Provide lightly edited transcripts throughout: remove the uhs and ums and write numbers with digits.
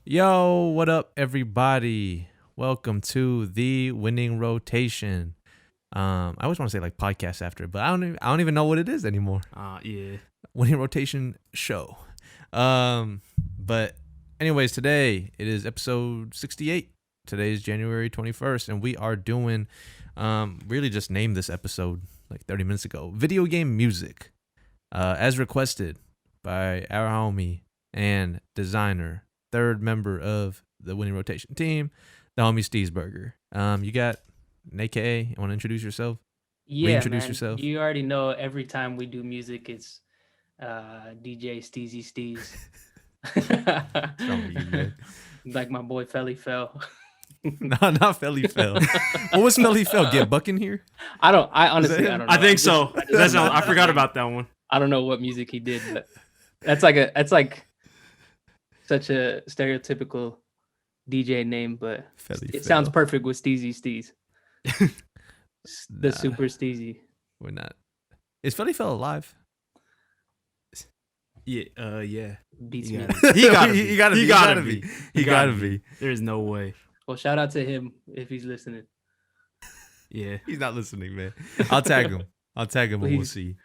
Yo, what up, everybody? Welcome to the winning rotation. I always want to say like podcast after, but I don't even know what it is anymore. Yeah. Winning rotation show. But anyways, today it is episode 68. Today is January 21st, and we are doing really just named this episode like 30 minutes ago. Video game music. As requested by our homie and designer, third member of the winning rotation team, the homie Steezburger. You got an AKA. You want to introduce yourself? Yeah, Reintroduce man. yourself. You already know every time we do music, it's DJ Steezy Steez. What's wrong with you, man? Like my boy Felly fell. No, not Felly Fell. What was Felly Fell? Get Buck in here? I honestly don't know. I think so. I just I forgot about that one. I don't know what music he did, but that's like such a stereotypical DJ name, but Felly it Fell. sounds perfect with Steezy Steez. The Nah, super Steezy. We're not. Is Felly Fell alive? Yeah. Beats He me. gotta be. He gotta be. He gotta be. He gotta be. There's no way. Well, shout out to him if he's listening. Yeah. He's not listening, man. I'll tag him. And we'll Please. see.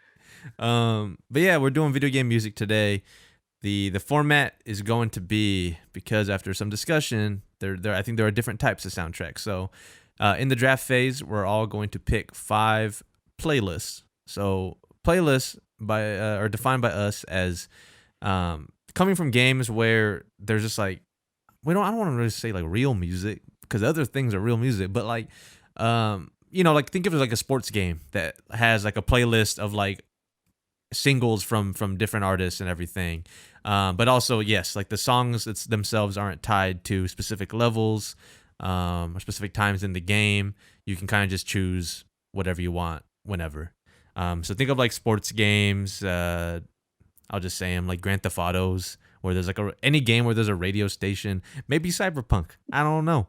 But yeah, we're doing video game music today. The format is going to be, because after some discussion, I think there are different types of soundtracks. So in the draft phase, we're all going to pick 5 playlists. So playlists are defined by us as coming from games where there's just like I don't want to really say like real music, because other things are real music, but like like think of it like a sports game that has like a playlist of like singles from different artists and everything, but also yes, like the songs themselves aren't tied to specific levels or specific times in the game. You can kind of just choose whatever you want whenever. So think of like sports games. I'll just say them like Grand Theft Autos, where there's like any game where there's a radio station. Maybe Cyberpunk. I don't know.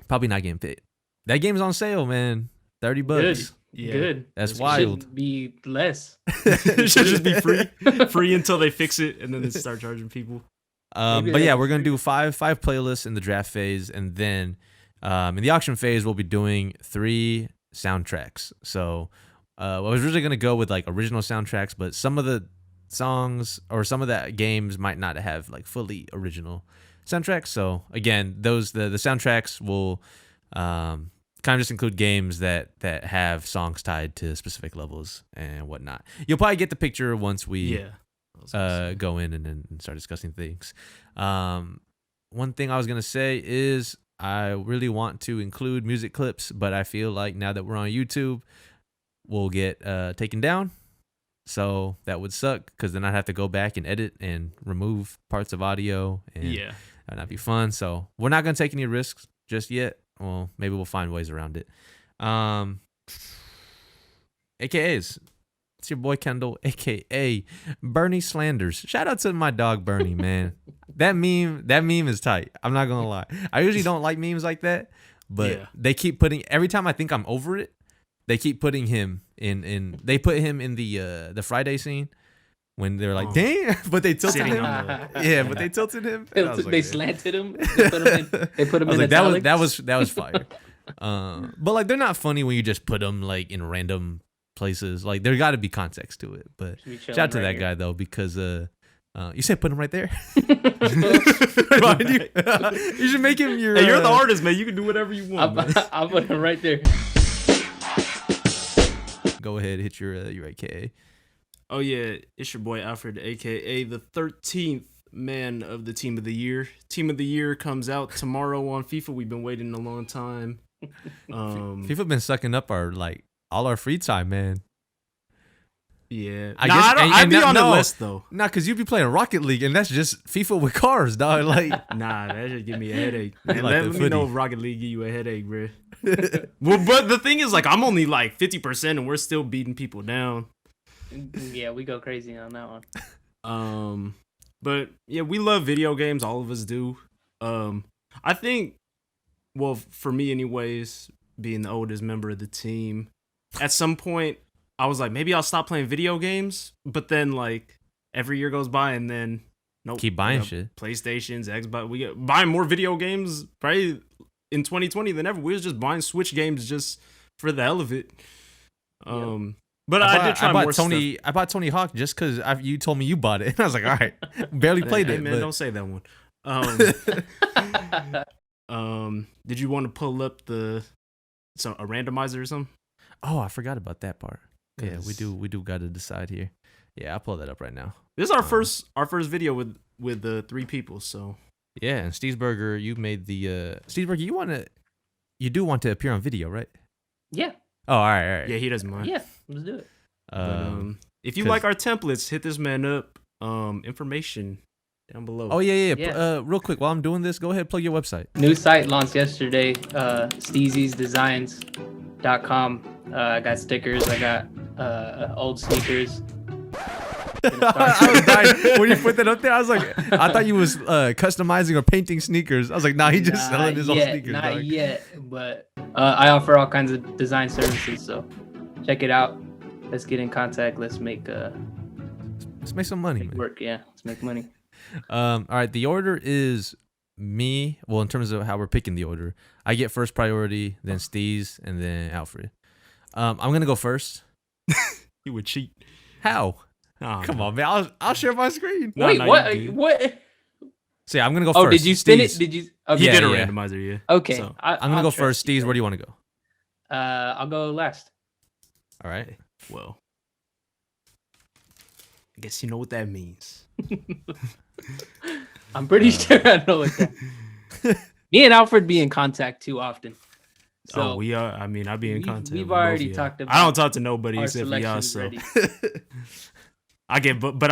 Probably not Game Fit. That game's on sale, man. $30. Good. Yeah. Good. That's It wild. should be less. It should just be free. Free until they fix it and then they start charging people. Maybe But yeah, that's we're gonna do five playlists in the draft phase, and then in the auction phase, we'll be doing 3 soundtracks. So I was originally gonna go with like original soundtracks, but some of the songs or some of the games might not have like fully original soundtracks. So again, the soundtracks will kind of just include games that have songs tied to specific levels and whatnot. You'll probably get the picture once we go in and then start discussing things. One thing I was gonna say is I really want to include music clips, but I feel like now that we're on YouTube, we'll get taken down. So that would suck, because then I'd have to go back and edit and remove parts of audio, and Yeah. that'd not be fun. So we're not gonna take any risks just yet. Well, maybe we'll find ways around it. AKAs. It's your boy Kendall, AKA Bernie Slanders. Shout out to my dog Bernie, man. That meme is tight. I'm not gonna lie. I usually don't like memes like that, but Yeah. they keep putting, every time I think I'm over it, they keep putting him in they put him in the Friday scene when they're like, damn, but they tilted Sitting him. on the- Yeah, but they tilted him. And I was like, They yeah. slanted him. They put him in. They put him I was in like, italics. that was fire. But like, they're not funny when you just put them like in random places. Like, there got to be context to it. But Should be shout out chilling to right that here. guy though, because you said put him right there. Behind you. You should make him your. Hey, you're the artist, man. You can do whatever you want, man. I'll put him right there. Go ahead, hit your AKA. Oh yeah, it's your boy Alfred, aka the 13th man of the Team of the Year. Team of the Year comes out tomorrow on FIFA. We've been waiting a long time. FIFA been sucking up all our free time, man. Yeah, I guess- I'd be and on no. the list though. Nah, cause you be playing Rocket League, and that's just FIFA with cars, dog. Like, Nah, that should give me a headache. You Man, like let the me know footy. if Rocket League give you a headache, bro. Well, but the thing is, like, I'm only like 50%, and we're still beating people down. Yeah, we go crazy on that one. But yeah, we love video games. All of us do. I think, well, for me, anyways, being the oldest member of the team, at some point, I was like, maybe I'll stop playing video games. But then, like, every year goes by, and then Nope. Keep buying We got shit. PlayStations, Xbox. We got buying more video games probably in 2020 than ever. We was just buying Switch games just for the hell of it. But I did try more stuff. I bought Tony Hawk just because you told me you bought it. And I was like, all right, barely played Hey, it. man, But don't say that one. Did you want to pull up a randomizer or something? oh, I forgot about that part. Yeah, we 'Cause do got to decide here. Yeah, I'll pull that up right now. This is our first video with the 3 people. So Yeah, and Steezburger, you made the Steezburger. You do want to appear on video, right? Yeah. Oh, all right. yeah, he doesn't mind. Yeah. Let's do it. But, if you 'cause- like our templates, hit this man up. Information down below. Oh yeah. Yeah. Real quick, while I'm doing this, go ahead, plug your website. New site launched yesterday. Steezy'sDesigns.com. I got stickers. I got old sneakers. I was dying when you put that up there. I was like, I thought you was customizing or painting sneakers. I was like, nah, he just selling his own sneakers. Not dog. yet, but I offer all kinds of design services. So check it out. Let's get in contact. Let's make Let's make some money, man. work. Yeah, let's make money. All right, the order is me. Well, in terms of how we're picking the order, I get first priority, then Steez, and then Alfred. I'm gonna go first. You would cheat. How? Oh, Come on, man. I'll share my screen. No, Wait, no, what? you good. What? So yeah, I'm gonna go Oh, first. did you spin Steez. it? Did you? He Okay. did a Yeah. randomizer, yeah. Okay. So, I'm gonna I'll go trust first. you. Steez, where do you want to go? I'll go last. All right. well, I guess you know what that means. I'm pretty sure I know what that. Me and Alfred be in contact too often. So we are. I mean, I'll be in contact. we've with both already of y'all. talked I about don't talk to nobody our except for y'all. selections So ready. I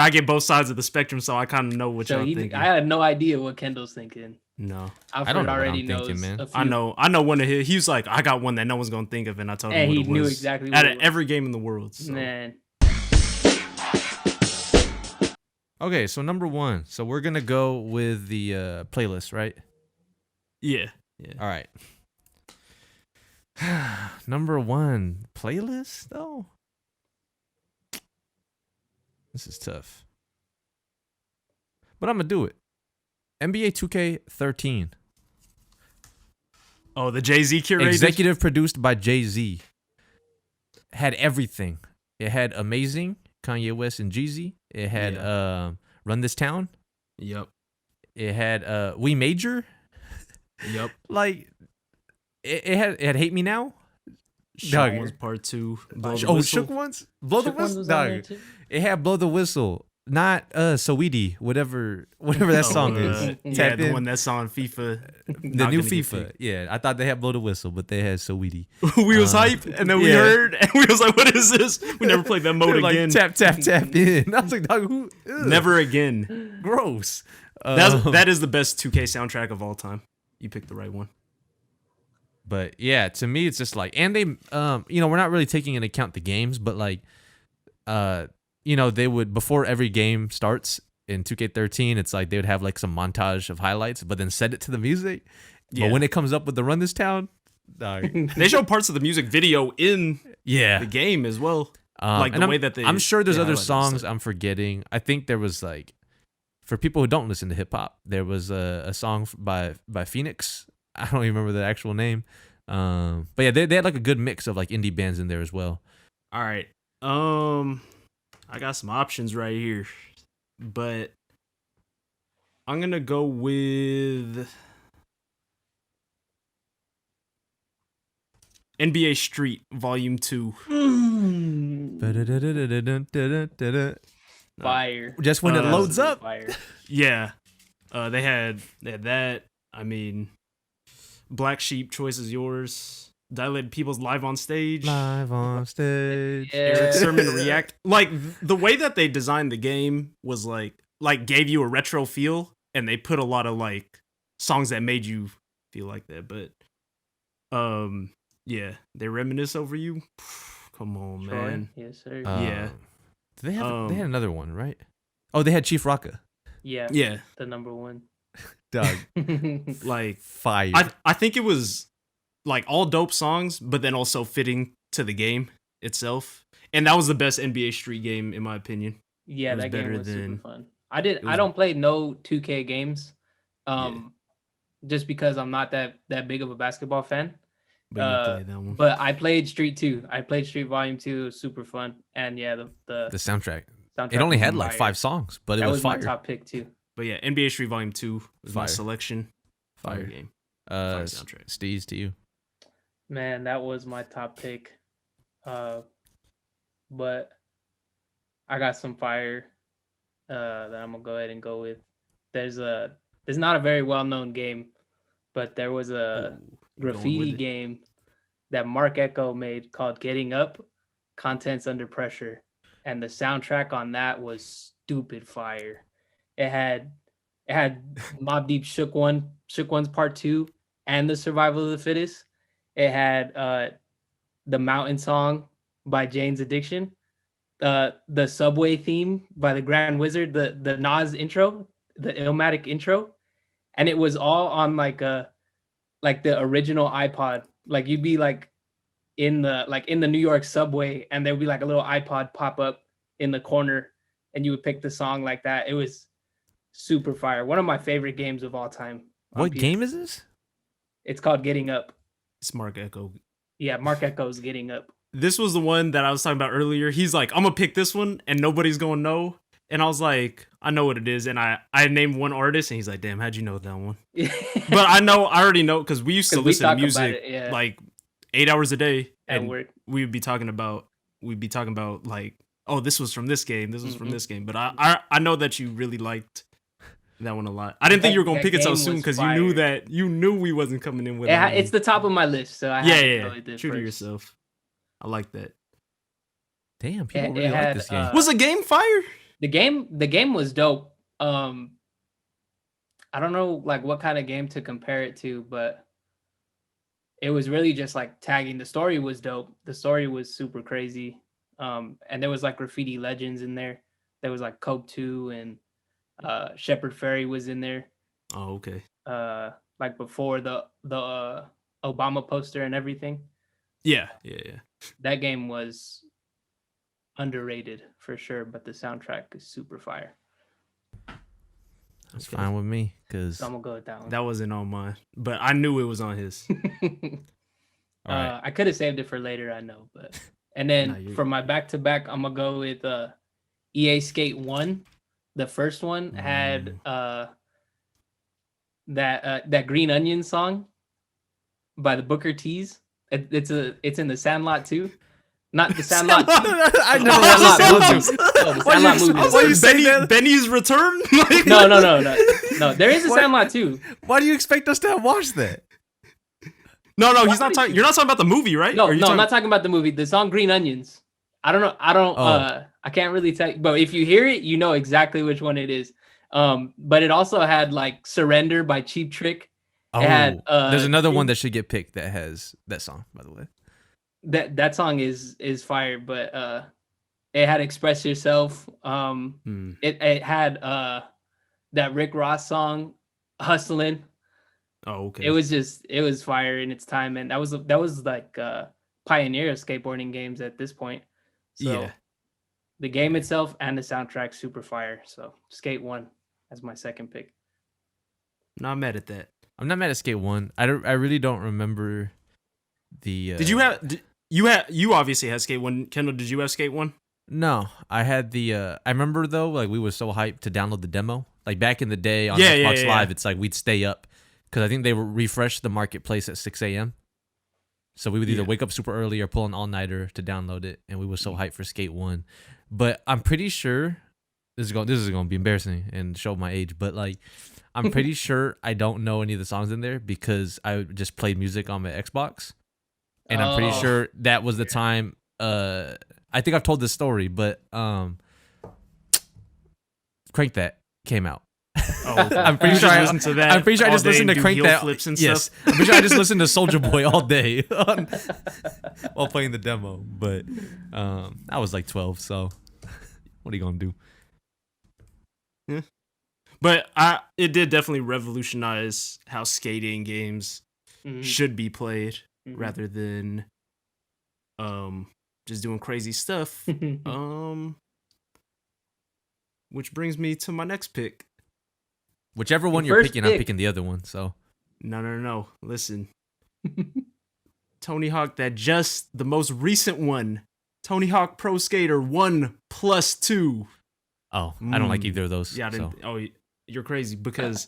get both sides of the spectrum, so I kind of know what So y'all thinking. I had no idea what Kendall's thinking. No, Alfred don't know what already I'm knows. thinking, man. a few. I know one of his. He was like, I got one that no one's gonna think of, and I told him And what he it knew was. exactly what Out it of was. every game in the world. So. Man, Okay, so number 1. So we're gonna go with the playlist, right? Yeah. All right. Number 1 playlist though. This is tough, but I'm gonna do it. NBA 2K13, Oh, the Jay-Z curated. executive produced by Jay-Z. Had everything. It had Amazing, Kanye West and Jeezy. It had Run This Town. Yep. It had We Major. Yep. Like it had Hate Me Now. Shook Dog. Ones Part 2. Blow the Oh, Whistle. Shook Ones? Blow the Shook Ones Whistle? was on there Dog. too? It had Blow the Whistle. Not Saweetie, whatever that song is. Yeah, Tap the in. one that's on FIFA. The new FIFA. Yeah, I thought they had Blow the Whistle, but they had Saweetie. We was hype, and then we yeah. heard, and we was like, "What is this?" We never played that mode Like again. tap in. I was like, dog, who? Ugh, Never again. gross. That is the best 2K soundtrack of all time. You picked the right one. But yeah, to me, it's just like, and they, we're not really taking into account the games, but like, they would, before every game starts in 2K13, it's like they would have like some montage of highlights, but then set it to the music. Yeah. But when it comes up with the Run This Town, dog, They show parts of the music video in yeah. the game as well. Like the way that they. I'm sure there's they other highlighted songs stuff. I'm forgetting. I think there was like, for people who don't listen to hip hop, there was a song by Phoenix. I don't even remember the actual name. But yeah, they had like a good mix of like indie bands in there as well. All right. I got some options right here, but I'm gonna go with NBA Street Volume 2. Fire. Just when it loads up. Fire. Yeah. They had that. I mean, Black Sheep, Choice is Yours. Dilated People's Live on Stage. Live on stage. Yeah. Eric Sermon React. Like the way that they designed the game was like gave you a retro feel, and they put a lot of like songs that made you feel like that. But yeah, they reminisce over you. Come on, Troy? man. Yes, sir. Yeah. They had another one, right? Oh, they had Chief Rocka. yeah. Yeah, The number one. Dog. like Fire. I think it was like all dope songs, but then also fitting to the game itself. And that was the best NBA Street game in my opinion. Yeah, It was that game better was than- super fun. I did. It I was- don't play no 2K games, Yeah. just because I'm not that big of a basketball fan. But you played that one. But I played Street 2. I played Street Volume 2. It was super fun. And yeah, The soundtrack. soundtrack It only was had like fire. 5 songs, but it That was was my fire. top pick too. But yeah, NBA Street Volume 2 was my Fire. selection. Fire game. Fire soundtrack. Steez, to you. Man, that was my top pick. But I got some fire that I'm gonna go ahead and go with. There's not a very well known game, but there was a Ooh, you're going with graffiti it. game that Mark Echo made called Getting Up, Contents Under Pressure. And the soundtrack on that was stupid fire. It had Mobb Deep Shook One's Part 2 and the Survival of the Fittest. It had the Mountain Song by Jane's Addiction, the Subway theme by the Grand Wizard, the Nas intro, the Illmatic intro, and it was all on like the original iPod. Like you'd be like in the New York subway, and there'd be like a little iPod pop up in the corner, and you would pick the song like that. It was super fire. One of my favorite games of all time. What game is this? It's called Getting Up. It's Mark Echo. Yeah, Mark Echo's Getting Up. This was the one that I was talking about earlier. He's like, I'm gonna pick this one and nobody's gonna know. And I was like, I know what it is. And I named one artist and he's like, damn, how'd you know that one? But I already know because we used to 'Cause we listen to talk about music it, yeah. like 8 hours a day. At And work. we'd be talking about like, oh, this was from this game. This was from Mhm. this game. But I know that you really liked that one a lot. I didn't think you were gonna That pick it so game soon was because fire. you knew we wasn't coming in with It's the top of my list, so I yeah, had to yeah, go with it true to first. yourself. I like that. Damn, people It really like had, this game. Was the game fire? The game was dope. I don't know like what kind of game to compare it to, but it was really just like tagging. The story was dope. The story was super crazy. And there was like graffiti legends in there. There was like Coke 2 and Shepherd Ferry was in there. Oh, okay. Like before the Obama poster and everything. Yeah. That game was underrated for sure, but the soundtrack is super fire. That's Okay. fine with me because So I'm gonna go with that one. That wasn't on mine, but I knew it was on his. All right. I could have saved it for later, I know, but and then Nah, you're- for my back to back, I'm gonna go with EA Skate 1. The first one had that Green Onion song by the Booker T's. It's in the Sandlot too. Not the Sandlot. I The never watched Sandlot the movie. Sandlot. No, the Why Sandlot you- movie. why you say that? Benny's Return? Like- No. There is a What? Sandlot too. Why do you expect us to have watched that? No, he's Why not would talking. you- You're not talking about the movie, right? No, Or are you I'm talking- not talking about the movie. The song Green Onions. I don't know. Oh. I can't really tell you, but if you hear it, you know exactly which one it is. But it also had like Surrender by Cheap Trick. Oh, It had, there's another one Green- that should get picked that has that song, by the way. That song is fire, but it had Express Yourself. It had that Rick Ross song, Hustlin'. Oh, okay. It was fire in its time, and that was like pioneer of skateboarding games at this point. So Yeah. the game itself and the soundtrack super fire. So Skate 1 as my second pick. Not mad at that. I'm not mad at Skate 1. I really don't remember the. Did you have? You obviously had Skate 1. Kendall, did you have Skate 1? No, I had the. I remember though, like we were so hyped to download the demo. Like back in the day on Yeah, Xbox yeah. Live, it's like we'd stay up because I think they refreshed the marketplace at 6 a.m. So we would either Yeah. wake up super early or pull an all-nighter to download it, and we were so hyped for Skate 1. But I'm pretty sure this is going to be embarrassing and show my age, but like I'm pretty sure I don't know any of the songs in there because I just played music on my Xbox. And I'm pretty Oh. sure that was the time I think I've told this story, but Crank That came out. Oh, okay. I'm pretty You sure just I listened to that. I'm pretty sure I all just day listened and to do Crank heel That. flips and Yes, stuff. I'm pretty sure I just listened to Soldier Boy all day while playing the demo. But I was like 12, so what are you gonna do? But it did definitely revolutionize how skating games Mhm. should be played Mhm. rather than just doing crazy stuff. which brings me to my next pick. Whichever one Your you're first picking, I'm pick. picking the other one. So No. Listen. Tony Hawk, the most recent one. Tony Hawk Pro Skater 1+2. I don't like either of those. Yeah, so. you're crazy because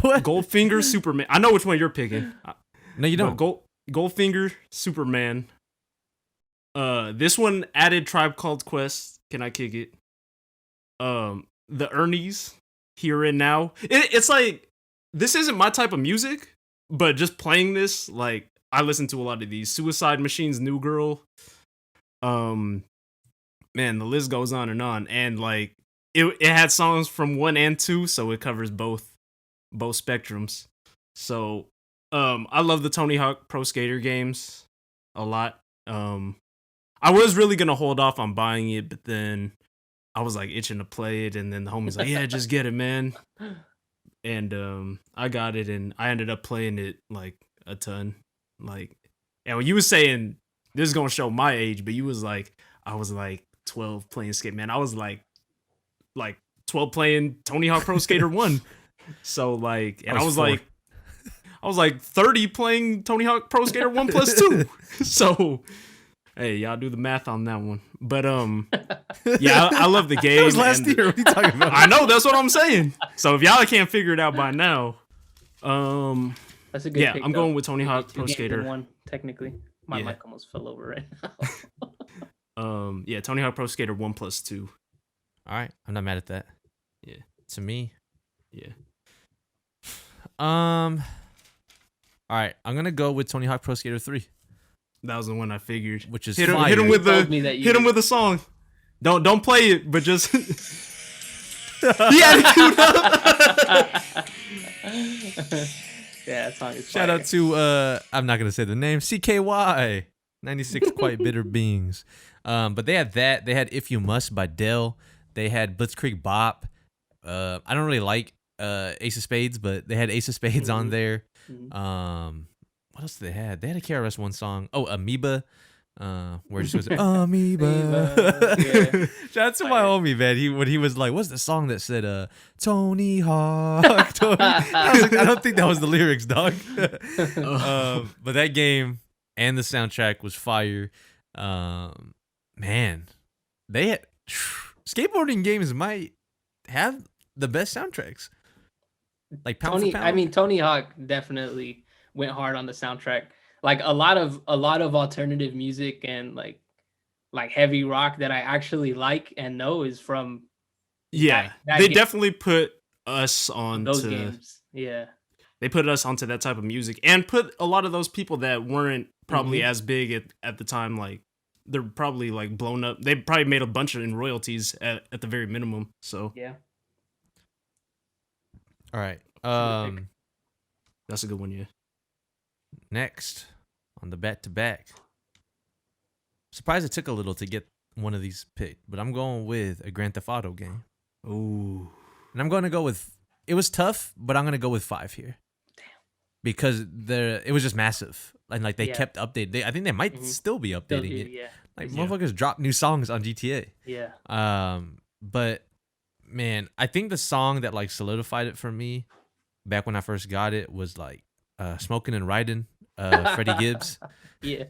What? Goldfinger Superman. I know which one you're picking. No, you don't. Goldfinger Superman. This one added Tribe Called Quest. Can I kick it? The Ernie's Here and Now. It's like, this isn't my type of music, but just playing this, like, I listen to a lot of these. Suicide Machines, New Girl. Man, the list goes on, and like it had songs from 1 and 2, so it covers both spectrums. So, I love the Tony Hawk Pro Skater games a lot. I was really gonna hold off on buying it, but then I was like itching to play it, and then the homie's like, "Yeah, just get it, man." And I got it, and I ended up playing it like a ton. Like, and when you was saying this is gonna show my age, but you was like, I was like 12 playing skate, man. I was like 12 playing Tony Hawk Pro Skater 1. So like, and I was 4. like 30 playing Tony Hawk Pro Skater 1+2. So hey, y'all do the math on that one. But yeah, I love the game. That was last year. What are you talking about? I know, that's what I'm saying. So if y'all can't figure it out by now, That's a good yeah, pick, I'm though. going with Tony Hawk Two Pro games in Skater. one, technically. My Yeah. mic almost fell over right now. Yeah, Tony Hawk Pro Skater 1+2. All right, I'm not mad at that. Yeah. To me. Yeah. All right, I'm gonna go with Tony Hawk Pro Skater 3, That was the one I figured. which is Hit him fire. with Told me that you- hit him with a song. Don't play it, but just he had it queued up. Yeah, that song is Shout fire. out to I'm not gonna say the name, CKY 96 Quite Bitter Beings. But they had that. They had If You Must by Dell. They had Blitzkrieg Bop. I don't really like Ace of Spades, but they had Ace of Spades on there. What else did they had? They had a KRS-One song. Oh, Amoeba. Where it just goes Amoeba. Yeah. Shout out to my homie, man. When he was like, what's the song that said Tony Hawk? Tony. I was like, I don't think that was the lyrics, dog. But that game and the soundtrack was fire. Man, they had skateboarding games might have the best soundtracks. Like pound for pound. Tony Hawk definitely went hard on the soundtrack. Like a lot of alternative music and like heavy rock that I actually like and know is from Yeah, that they game. definitely put us on those to, games. Yeah. They put us onto that type of music and put a lot of those people that weren't probably as big at the time, like they're probably like blown up. They probably made a bunch in royalties at the very minimum. So Yeah. All right. that's a good one. Yeah. Next on the back-to-back. Surprised it took a little to get one of these picked, but I'm going with a Grand Theft Auto game. Ooh. And I'm going to go with, it was tough, but I'm going to go with 5 here. Damn. Because it was just massive. And like they Yeah. kept updating. I think they might still be Still updating do, it. yeah. Like Yeah. motherfuckers drop new songs on GTA. Yeah. But man, I think the song that like solidified it for me back when I first got it was like Smoking and Riding, Freddie Gibbs. Yeah.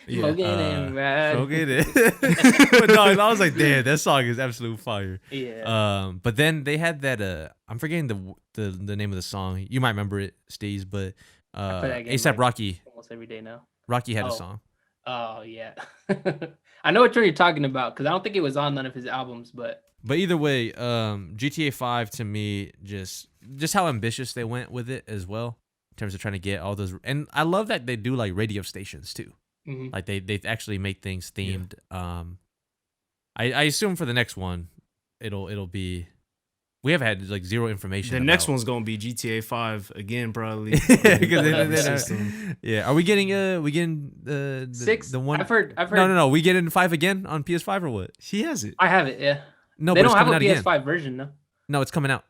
Yeah, Smoking and riding. Smoking it. But no, I was like, damn, that song is absolute fire. Yeah. But then they had that I'm forgetting the name of the song. You might remember it, Steez, but play that game, ASAP like, Rocky. Almost every day now. Rocky had a Oh. song. Oh yeah. I know what you're talking about because I don't think it was on none of his albums, but But either way, GTA 5 to me just how ambitious they went with it as well in terms of trying to get all those. And I love that they do like radio stations too. Like they actually make things themed. I assume for the next one, it'll be. We have had like zero information. The next one's gonna be GTA 5 again, probably. Yeah. Are we getting the 6. the one? I've heard. No. We getting 5 again on PS5 or what? He has it. I have it. Yeah. No, They but it's don't have coming a out again. PS5 version, no. No, it's coming out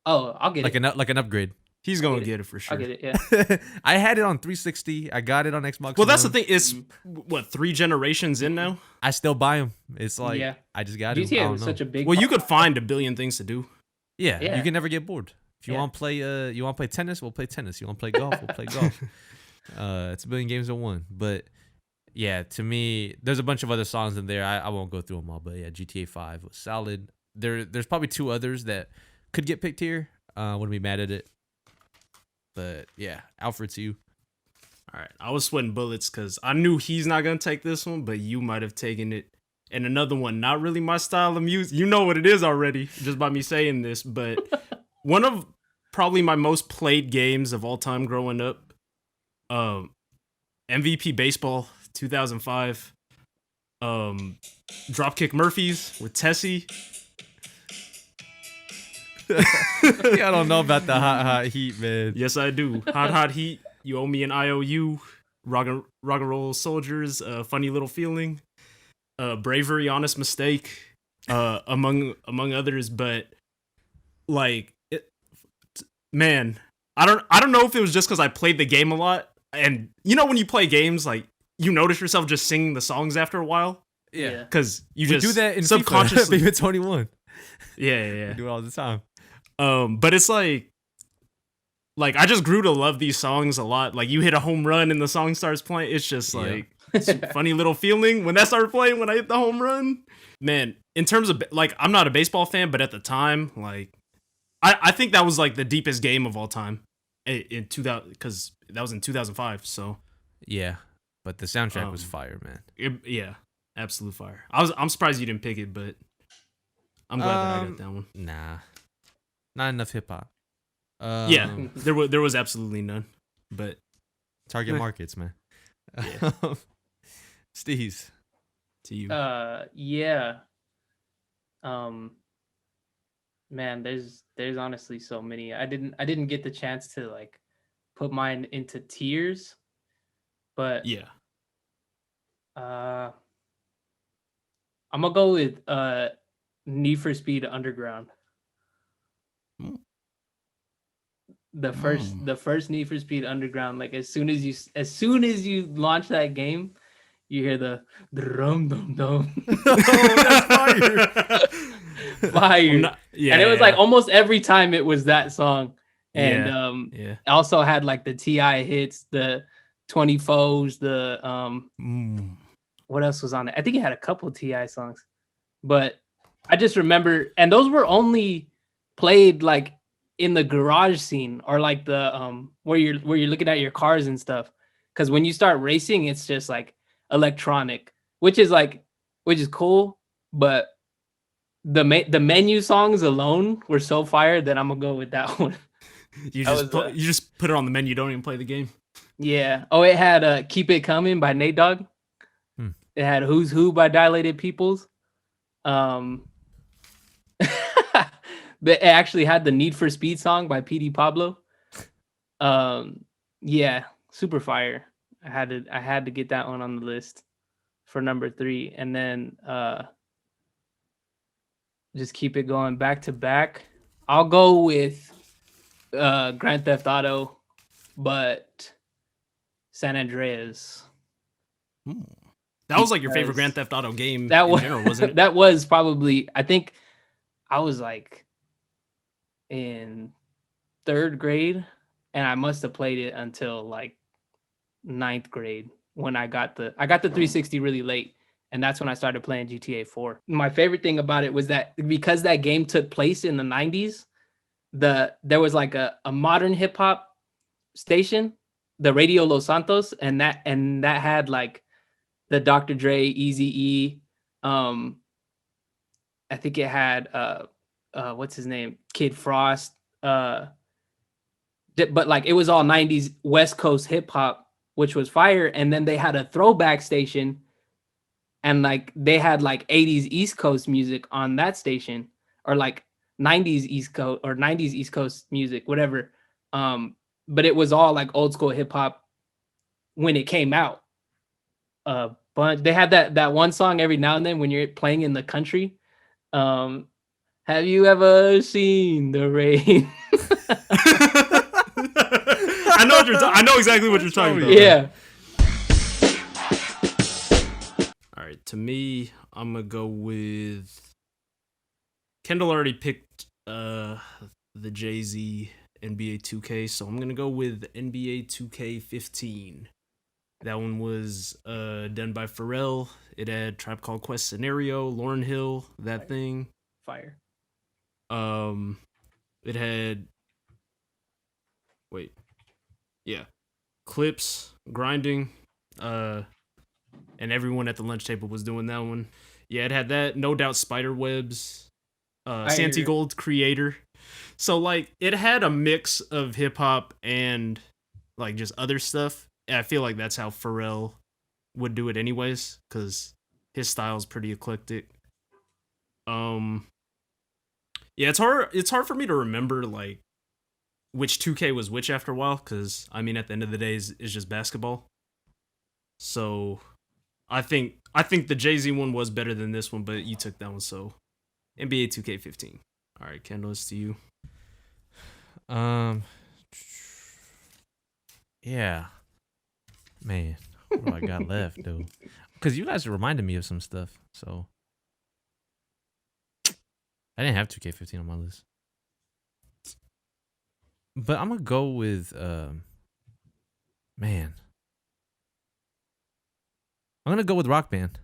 Oh, I'll get like it. an upgrade. He's gonna get it for I'll sure. get it. Yeah. I had it on 360. I got it on Xbox. Well, that's the One. thing. It's what 3 generations in now. I still buy them. It's like Yeah. I just got it. GTA was such a big. Well, you part. could find a billion things to do. Yeah, Yeah. you can never get bored. If you Yeah. want to play, you want to play tennis, we'll play tennis. You want to play golf, we'll play golf. It's a billion games in one. But yeah, to me, there's a bunch of other songs in there. I won't go through them all, but yeah, GTA 5 was solid. There's probably 2 others that could get picked here. Wouldn't be mad at it. But yeah, Alfred, to you. All right, I was sweating bullets because I knew he's not gonna take this one, but you might have taken it. And another one, not really my style of music. You know what it is already, just by me saying this. But one of probably my most played games of all time growing up, MVP Baseball 2005, Dropkick Murphys with Tessie. I don't know about the hot heat, man. Yes, I do. Hot heat. You owe me an IOU. Rock and roll soldiers. Funny little feeling. Bravery, honest mistake. Among others, but like, man, I don't know if it was just because I played the game a lot, and you know when you play games, like you notice yourself just singing the songs after a while. Yeah, because you we just do that in subconsciously. FIFA 21. Yeah. We do it all the time. But it's like I just grew to love these songs a lot. Like you hit a home run and the song starts playing. It's just like it's a funny little feeling when that started playing when I hit the home run. Man, in terms of like, I'm not a baseball fan, but at the time, like I think that was like the deepest game of all time in 2000 because that was in 2005. So yeah, but the soundtrack was fire, man. Yeah, absolute fire. I'm surprised you didn't pick it, but I'm glad that I got that one. Nah, not enough hip hop. Yeah, there was absolutely none. But target markets, man. Yeah. Steez, to you. Yeah. Man, there's honestly so many. I didn't get the chance to like put mine into tiers, but Yeah. I'm gonna go with Need for Speed Underground. The first Need for Speed Underground, like as soon as you launch that game, you hear the rum dum dum. that's fire. Fire. Yeah, and it was like almost every time it was that song. And yeah. also had like the TI hits, the 24s, the what else was on it? I think it had a couple TI songs. But I just remember, and those were only played like in the garage scene or like the where you're looking at your cars and stuff. Because when you start racing, it's just like electronic, which is cool, but the menu songs alone were so fire that I'm gonna go with that one. You just put it on the menu, don't even play the game. Yeah. Oh, it had Keep It Coming by Nate Dogg. It had Who's Who by Dilated Peoples. It actually had the Need for Speed song by PD Pablo. Yeah, super fire. I had to get that one on the list for number 3, and then just keep it going back to back. I'll go with Grand Theft Auto, but San Andreas. That was like your favorite Grand Theft Auto game in general, wasn't it? That was probably, I think I was like in 3rd grade, and I must have played it until like 9th grade when I got the 360 really late, and that's when I started playing GTA 4. My favorite thing about it was that because that game took place in the 90s, there was like a modern hip hop station, the Radio Los Santos, and that had like the Dr. Dre, Eazy-E, I think it had what's his name, Kid Frost, but like it was all 90s West Coast hip hop, which was fire. And then they had a throwback station, and like they had like 80s East Coast music on that station, or like 90s East Coast or 90s East Coast music, whatever. But it was all like old school hip hop when it came out. But they had that one song every now and then when you're playing in the country. Have you ever seen the rain? I know exactly what you're talking about. Yeah. All right, to me, I'm gonna go with. Kendall already picked the Jay-Z NBA 2K, so I'm gonna go with NBA 2K15. That one was done by Pharrell. It had Tribe Called Quest Scenario, Lauryn Hill, that thing. Fire. It had Clips, Grinding, and everyone at the lunch table was doing that one. Yeah, it had that. No Doubt Spiderwebs, Santi Gold Creator. So like it had a mix of hip hop and like just other stuff. And I feel like that's how Pharrell would do it anyways, because his style is pretty eclectic. Yeah, it's hard for me to remember like which 2K was which after a while, because I mean at the end of the day it's just basketball. So I think the Jay-Z one was better than this one, but you took that one, so NBA 2K15. All right, Kendall, it's to you. Yeah. Man, what do I got left, though? Because you guys reminded me of some stuff, so I didn't have 2K15 on my list. But I'm gonna go with man. I'm gonna go with Rock Band.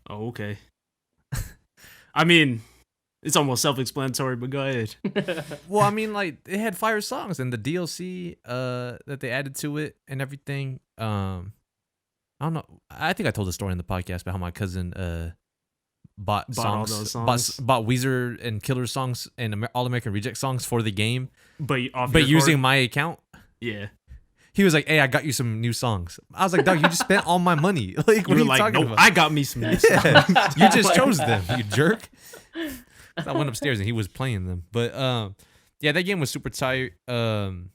Oh, okay. I mean, it's almost self-explanatory, but go ahead. Well, I mean, like it had fire songs and the DLC that they added to it and everything. I don't know. I think I told the story in the podcast about how my cousin bought songs, all those songs. bought Weezer and Killer songs and All American Reject songs for the game, But using my account. Yeah. He was like, "Hey, I got you some new songs." I was like, "Dog, you just spent all my money. Like, what You are were you like, talking no, about?" I got me some. You just chose them, you jerk. I went upstairs and he was playing them. But yeah, that game was super tight. When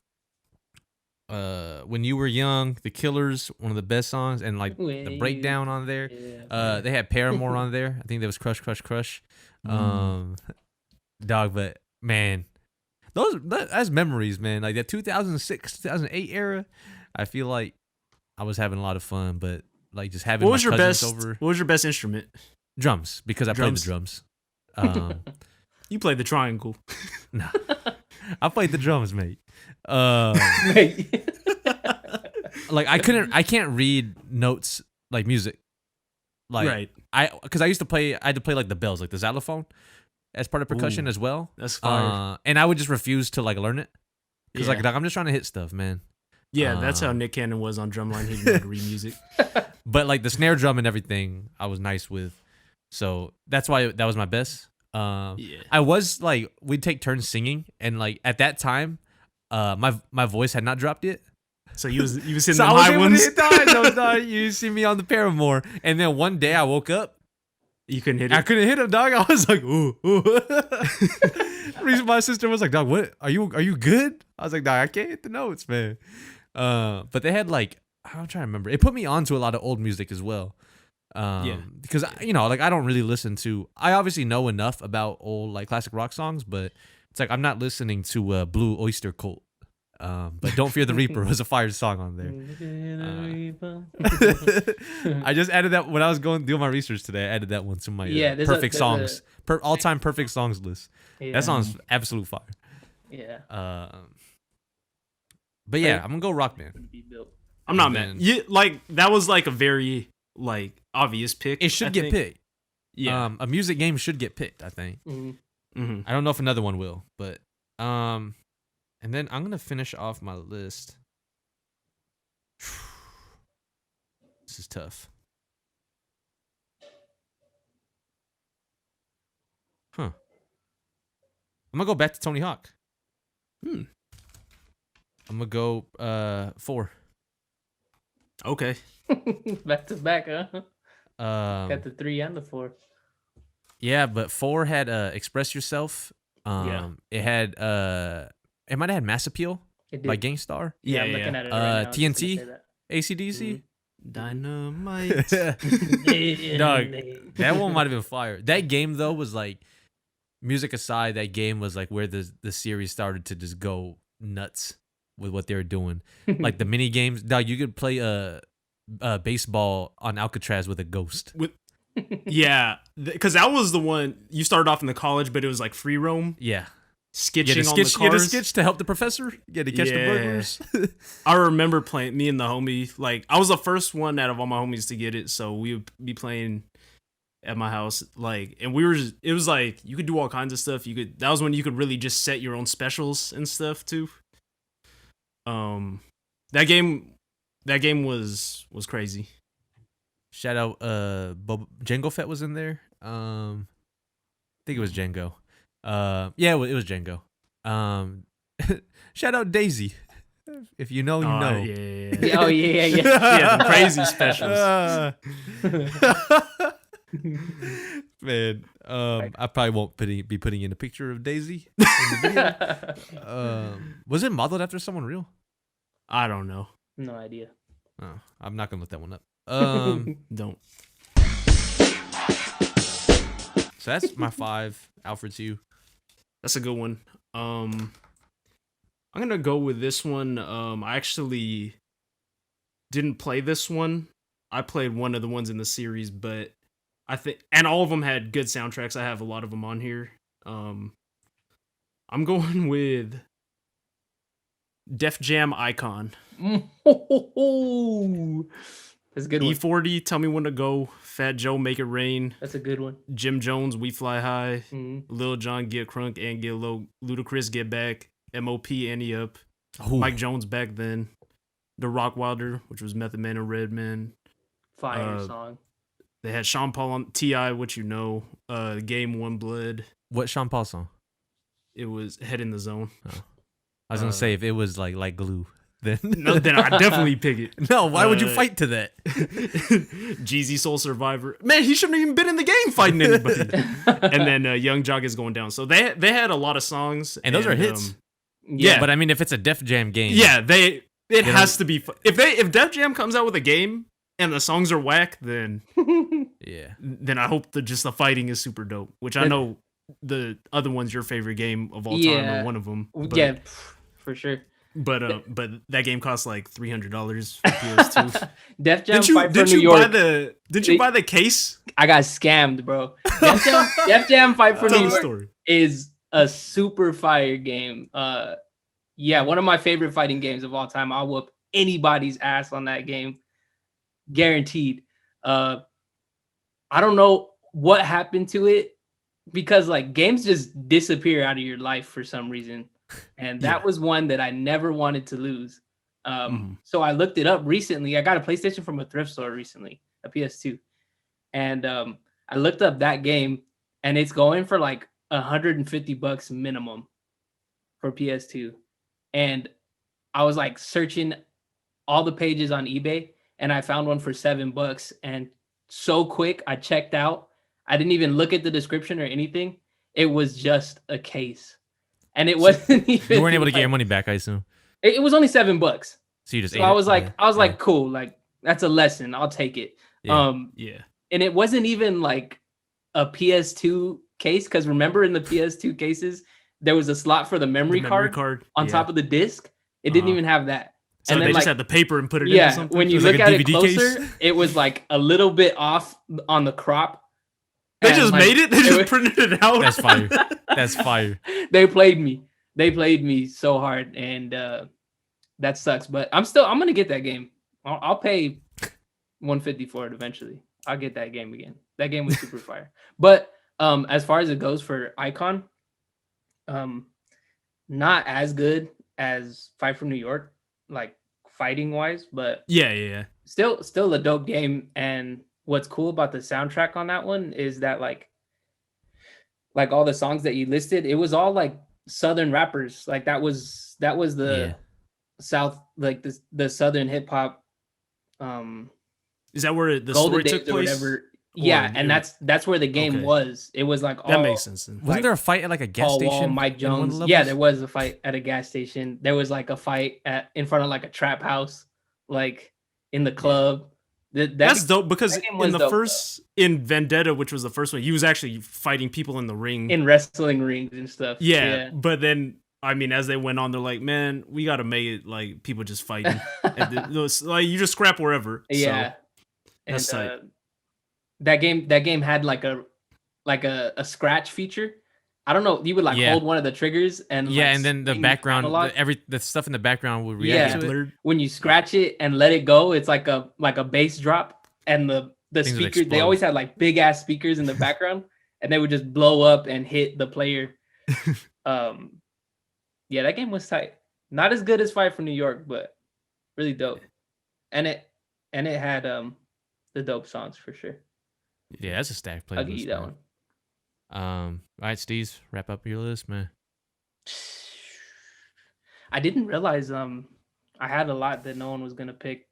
You Were Young, The Killers, one of the best songs, and like the breakdown on there. Yeah. They had Paramore on there. I think that was Crush Crush Crush. Dog, but man, that's memories, man. Like that 2006, 2008 era. I feel like I was having a lot of fun, but like just having What was my your cousins best? over. What was your best instrument? Drums, because I played the drums. You played the triangle. Nah, I played the drums, mate. Mate. Like I can't read notes like music. Like Right. I had to play like the bells, like the xylophone, as part of percussion Ooh, as well. That's fire. And I would just refuse to like learn it because Yeah. like I'm just trying to hit stuff, man. Yeah, that's how Nick Cannon was on drumline. He didn't know how to read music. But like the snare drum and everything, I was nice with. So that's why that was my best. Yeah. I was like, we'd take turns singing, and like at that time, my voice had not dropped yet. So you was hitting So them I was high able ones. to hit the highs. I was not, you see me on the Paramore, and then one day I woke up, You couldn't hit I it. couldn't hit him, dog. I was like, ooh, ooh. My sister was like, dog, what? Are you good? I was like, dog, I can't hit the notes, man. But they had like, I'm trying to remember. It put me onto a lot of old music as well. Yeah. Because like I don't really listen to. I obviously know enough about old like classic rock songs, but it's like I'm not listening to Blue Oyster Cult. But Don't Fear the Reaper was a fire song on there. I just added that when I was doing my research today. I added that one to my perfect songs, all-time perfect songs list. Yeah. That song's absolute fire. Yeah. But yeah, I'm gonna go Rock Band. I'm not And mad. then- Yeah, like that was like a very like obvious pick. It should I get think. picked. Yeah. A music game should get picked, I think. Mm-hmm. I don't know if another one will, but and then I'm gonna finish off my list. This is tough. Huh. I'm gonna go back to Tony Hawk. I'm gonna go 4. Okay. Back to back, huh? Um, Got the 3 and the 4. yeah, but 4 had Express Yourself. Yeah. It had it might have had Mass Appeal It by did. Gangstar. Yeah, I'm Yeah, looking yeah. at it right now. I was just gonna TNT? say that. AC/DC. Dynamite. Dog, that one might have been fire. That game though was like, music aside, that game was like where the series started to just go nuts. with what they were doing. Like the mini games, dog. You could play baseball on Alcatraz with a ghost. Yeah, because that was the one you started off in the college, but it was like free roam. Yeah. Skitching on the cars. You had to skitch to help the professor. You had to catch the burglars. I remember playing, me and the homie, like, I was the first one out of all my homies to get it, so we would be playing at my house, like, and it was like, you could do all kinds of stuff. That was when you could really just set your own specials and stuff, too. That game was crazy. Shout out, Django Fett was in there. I think it was Django. Yeah, it was Django. Shout out Daisy. If you know, you know. Yeah. Oh yeah. Yeah, the crazy specials. Man, I probably won't be putting in a picture of Daisy in the video. Was it modeled after someone real? I don't know. No idea. Oh, I'm not gonna look that one up. Don't. So that's my 5. Alfred's you. That's a good one. I'm gonna go with this one. I actually didn't play this one. I played one of the ones in the series, but I think, and all of them had good soundtracks. I have a lot of them on here. I'm going with Def Jam Icon. That's a good one. E40, Tell Me When to Go. Fat Joe, Make It Rain. That's a good one. Jim Jones, We Fly High. Mm-hmm. Lil Jon, Get Crunk and Get Low. Ludacris, Get Back. M.O.P., Annie Up. Ooh. Mike Jones, Back Then. The Rockwilder, which was Method Man and Redman. Fire song. They had Sean Paul on T.I., What You Know. Game One Blood. What Sean Paul song? It was Head in the Zone. Oh. I was gonna say if it was like glue, then no, then I'd definitely pick it. No, why would you fight to that? Jeezy Soul Survivor. Man, he shouldn't have even been in the game fighting anybody. And then Young Jock Is Going Down. So they had a lot of songs, and those are hits. Yeah, but I mean, if it's a Def Jam game, yeah, it has to be. If Def Jam comes out with a game and the songs are whack, then then I hope that just the fighting is super dope. Which I know the other one's your favorite game of all time, or one of them. But, yeah, for sure. But that game costs like $300 for PS2. Def Jam Fight for New York. Did you buy the case? I got scammed, bro. Def Jam Fight for New York is a super fire game. Yeah, one of my favorite fighting games of all time. I'll whoop anybody's ass on that game, guaranteed. I don't know what happened to it, because like games just disappear out of your life for some reason. And that was one that I never wanted to lose. So I looked it up recently. I got a PlayStation from a thrift store recently, a PS2. And I looked up that game, and it's going for like $150 minimum for PS2. And I was like searching all the pages on eBay, and I found one for $7. And so quick, I checked out. I didn't even look at the description or anything. It was just a case. And it wasn't even. You weren't able to get your money back, I assume. It was only $7. So you just. So I was like, cool, like that's a lesson. I'll take it. Yeah. And it wasn't even like a PS2 case, because remember in the PS2 cases there was a slot for the memory card on top of the disc. It didn't even have that. So and they then just had the paper and put it in. Or something? When you look at it closer, it was like a little bit off on the crop. They just made it. They just printed it out. That's fire. That's fire. They played me. They played me so hard, and that sucks. But I'm gonna get that game. I'll pay $150 for it eventually. I'll get that game again. That game was super fire. But as far as it goes for Icon, not as good as Fight from New York, like fighting wise, but yeah. Still a dope game. And what's cool about the soundtrack on that one is that like all the songs that you listed, it was all like Southern rappers. Like that was the South, like the Southern hip hop. Is that where the Golden story took Days or place? whatever. Yeah, and that's where the game was. It was like that makes sense. Then. Wasn't there a fight at like a gas Paul station? Wall, Mike Jones. Yeah, there was a fight at a gas station. There was like a fight in front of like a trap house, like in the club. That's dope, because in Vendetta, which was the first one, he was actually fighting people in the ring, in wrestling rings and stuff. Yeah, but then I mean, as they went on, they're like, man, we gotta make it like people just fighting. Like you just scrap wherever. Yeah, So and that's tight. that game had like a scratch feature. I don't know. You would like Yeah. hold one of the triggers and Yeah, like and then the swing background, analog. the stuff in the background would Yeah. react to it. Blurred. When you scratch it and let it go, it's like a bass drop, and the Things would speakers, they explode. always had like big ass speakers in the background, and they would just blow up and hit the player. Yeah, that game was tight. Not as good as Fight for New York, but really dope. And it had the dope songs for sure. Yeah, that's a stacked playlist. I'll give you that man. one. All right, Steez, wrap up your list, man. I didn't realize I had a lot that no one was gonna pick,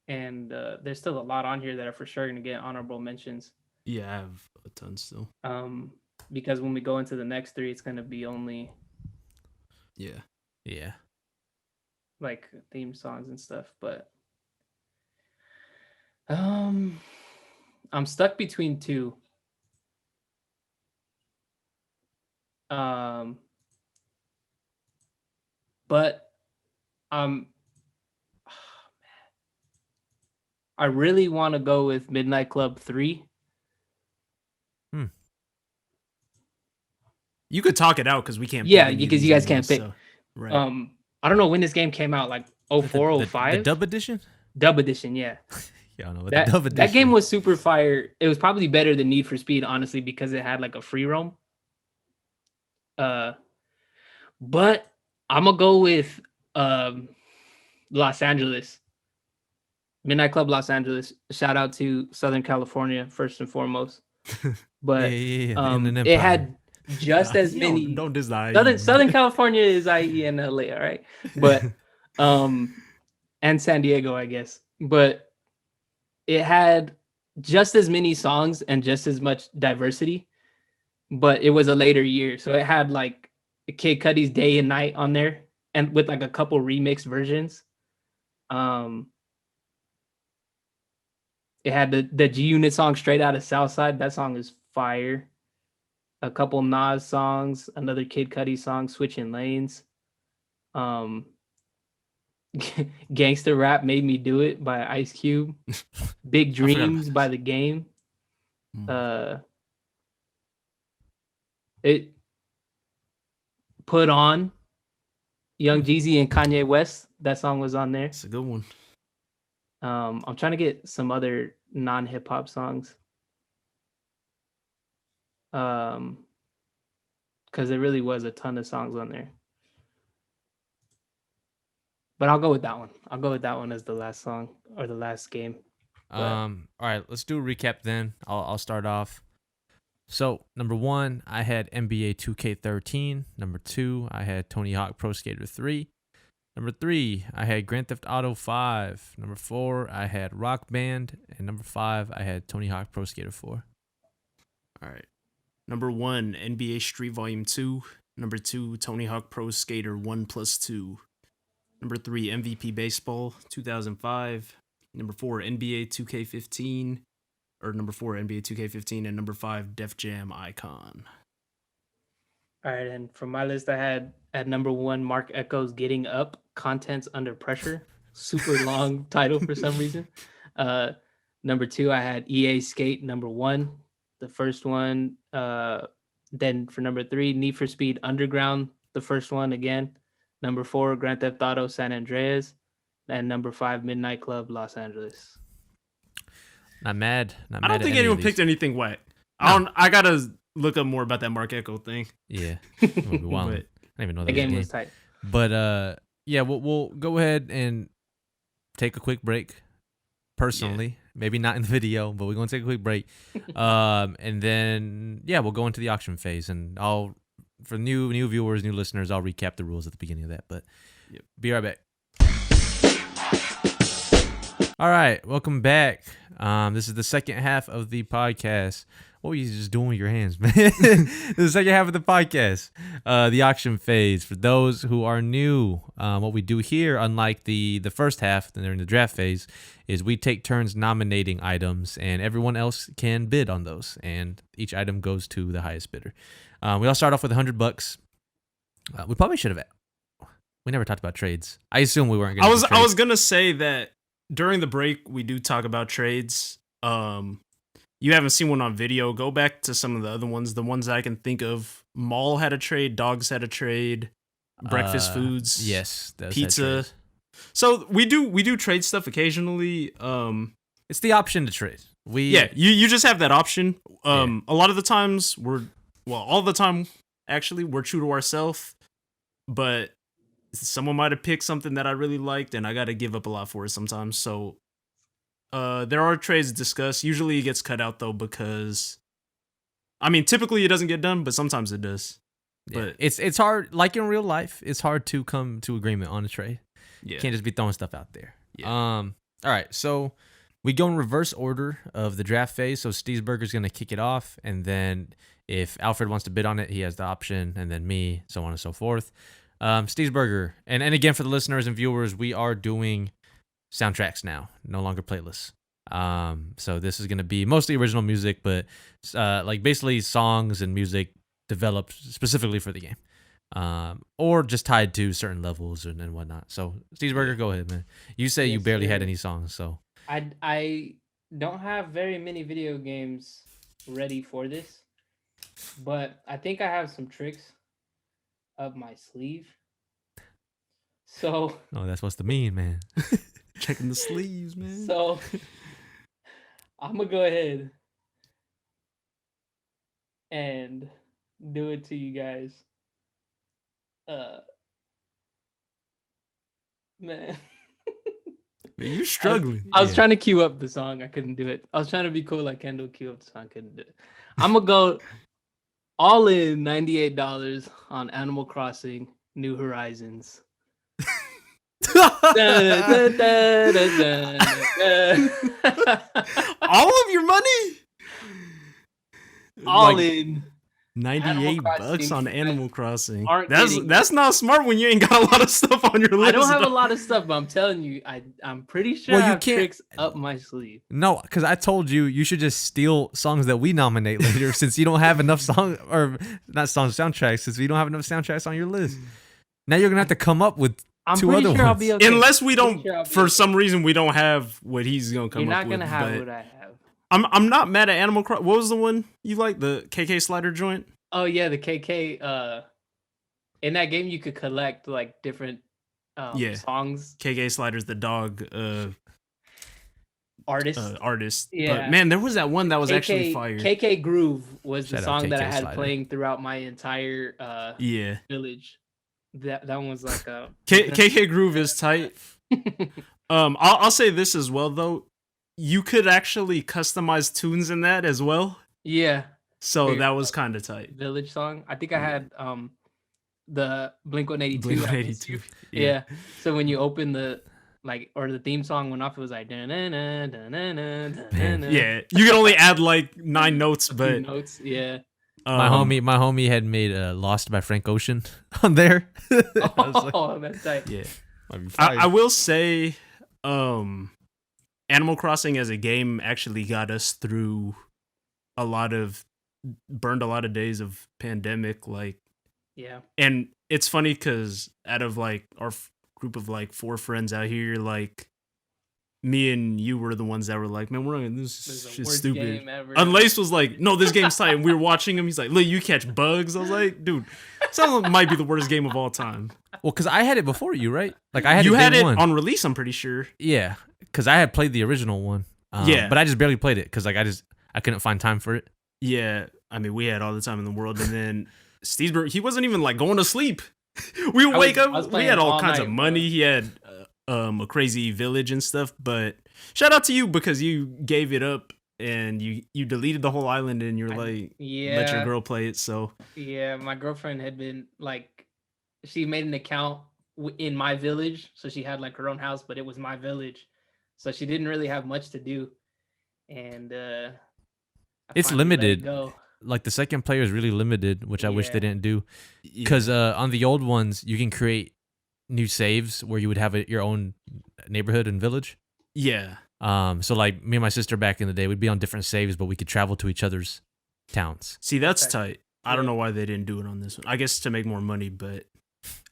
and there's still a lot on here that are for sure gonna get honorable mentions. Yeah, I have a ton still. Because when we go into the next three, it's gonna be only Yeah. like theme songs and stuff. But I'm stuck between two. But I really want to go with Midnight Club 3. You could talk it out because we can't. Yeah, pick any of because you these guys can't pick. so- right. I don't know when this game came out, like 04, 05? The dub edition? Dub edition, yeah. Yeah, I don't know. That, The dub edition. that game was super fire. It was probably better than Need for Speed, honestly, because it had like a free roam. But I'm gonna go with Los Angeles. Midnight Club Los Angeles. Shout out to Southern California first and foremost. But it had just as many. Don't design. Southern California is IE and LA, all right. But and San Diego, I guess. But it had just as many songs and just as much diversity. But it was a later year, so it had like Kid Cudi's Day and Night on there, and with like a couple remix versions. It had the G Unit song Straight Out of Southside. That song is fire. A couple Nas songs, another Kid Cudi song, Switching Lanes. Gangster Rap Made Me Do It by Ice Cube. Big Dreams by The Game. It Put On, Young Jeezy and Kanye West. That song was on there. It's a good one. I'm trying to get some other non-hip hop songs. Because there really was a ton of songs on there. But I'll go with that one. I'll go with that one as the last song or the last game. All right, let's do a recap then. I'll start off. So, number 1, I had NBA 2K13. Number 2, I had Tony Hawk Pro Skater 3. Number 3, I had Grand Theft Auto 5. Number 4, I had Rock Band. And number 5, I had Tony Hawk Pro Skater 4. All right. Number 1, NBA Street Volume 2. Number 2, Tony Hawk Pro Skater 1+2. Number 3, MVP Baseball 2005. Number 4, NBA 2K15. Or number 4, NBA 2K15. And number 5, Def Jam Icon. All right, and from my list, I had at number 1, Mark Echo's Getting Up, Contents Under Pressure. Super long title for some reason. Number 2, I had EA Skate, number 1. The first one. Then for number 3, Need for Speed Underground, the first one again. Number 4, Grand Theft Auto San Andreas. And number 5, Midnight Club Los Angeles. Not mad. I don't think anyone picked anything wet. No. I gotta look up more about that Mark Echo thing. Yeah. I don't even know that The game was was tight. But yeah, we'll go ahead and take a quick break. Personally, maybe not in the video, but we're gonna take a quick break. And then we'll go into the auction phase, and for new viewers, new listeners, I'll recap the rules at the beginning of that. But be right back. All right, welcome back. This is the second half of the podcast. What were you just doing with your hands, man? The second half of the podcast, the auction phase. For those who are new, what we do here, unlike the first half, during the draft phase, is we take turns nominating items, and everyone else can bid on those, and each item goes to the highest bidder. We all start off with $100. We probably should have. We never talked about trades. I assume we weren't. I was gonna say that during the break we do talk about trades. You haven't seen one on video. Go back to some of the other ones. The ones I can think of. Mall had a trade. Dogs had a trade. Breakfast foods. Yes. Pizza. So we do trade stuff occasionally. It's the option to trade. You just have that option. A lot of the times all the time actually we're true to ourselves, but someone might have picked something that I really liked and I got to give up a lot for it sometimes. So there are trades discussed. Usually it gets cut out though because I mean typically it doesn't get done, but sometimes it does. But it's hard, like in real life, it's hard to come to agreement on a trade. You can't just be throwing stuff out there. All right, so we go in reverse order of the draft phase. So Steezburger's going to kick it off, and then if Alfred wants to bid on it, he has the option, and then me, so on and so forth. Steezburger, and again for the listeners and viewers, we are doing soundtracks now, no longer playlists. So this is going to be mostly original music, but like basically songs and music developed specifically for the game, or just tied to certain levels and whatnot. So Steezburger, go ahead, man. You say you barely had any songs, so I don't have very many video games ready for this, but I think I have some tricks up my sleeve. So that's supposed to mean, man. Checking the sleeves, man. So I'm gonna go ahead and do it to you guys. Man. You're struggling. I was trying to queue up the song. I couldn't do it. I was trying to be cool like Kendall, queue up the song. I couldn't do it. I'm gonna go all in $98 on Animal Crossing New Horizons. All of your money? All in. $98 on Animal Crossing. That's not smart when you ain't got a lot of stuff on your list. I don't have a lot of stuff, but I'm telling you, I'm pretty sure I have tricks up my sleeve. No, because I told you should just steal songs that we nominate later, since you don't have enough soundtracks, since we don't have enough soundtracks on your list. Now you're gonna have to come up with two other ones. I'll be okay. Unless we don't, for some reason, we don't have what he's gonna come up with. You're not gonna have what I have. I'm not mad at Animal Crossing. What was the one you like? The KK slider joint? Oh yeah, the KK. In that game, you could collect like different songs. KK slider's the dog artist. Yeah, but man, there was that one that was actually fire. KK Groove was the song KK that I had Slider. playing throughout my entire village. That one was like a KK Groove is tight. I'll say this as well though. You could actually customize tunes in that as well. Yeah. So that was kind of tight. Village song. I think I had the Blink-182. Blink-182. Yeah. So when you open the the theme song went off, it was like Yeah. You can only add like 9 notes, but notes. Yeah. My homie had made "Lost" by Frank Ocean on there. That's tight. Yeah. I will say, Animal Crossing as a game actually got us through burned a lot of days of pandemic, and it's funny because out of like our group of like 4 friends out here, like me and you were the ones that were like, man, this shit's stupid. Unlace was like, no, this game's tight, and we were watching him. He's like, look, you catch bugs. I was like, dude, sounds like might be the worst game of all time. Well, because I had it before you, right? Like I had you it had it one. on release, I'm pretty sure. Yeah, because I had played the original one. But I just barely played it because like I couldn't find time for it. Yeah, I mean, we had all the time in the world, and then Steezburger, he wasn't even like going to sleep. We would wake up. We had all kinds of money. He had a crazy village and stuff. But shout out to you because you gave it up and you deleted the whole island and you're let your girl play it. So yeah, my girlfriend had been like, she made an account in my village, so she had like her own house, but it was my village, so she didn't really have much to do, and it's limited. Like the second player is really limited, which I wish they didn't do. Because on the old ones, you can create new saves where you would have your own neighborhood and village. Yeah. So like me and my sister back in the day, we'd be on different saves, but we could travel to each other's towns. See, that's tight. I don't know why they didn't do it on this one. I guess to make more money, but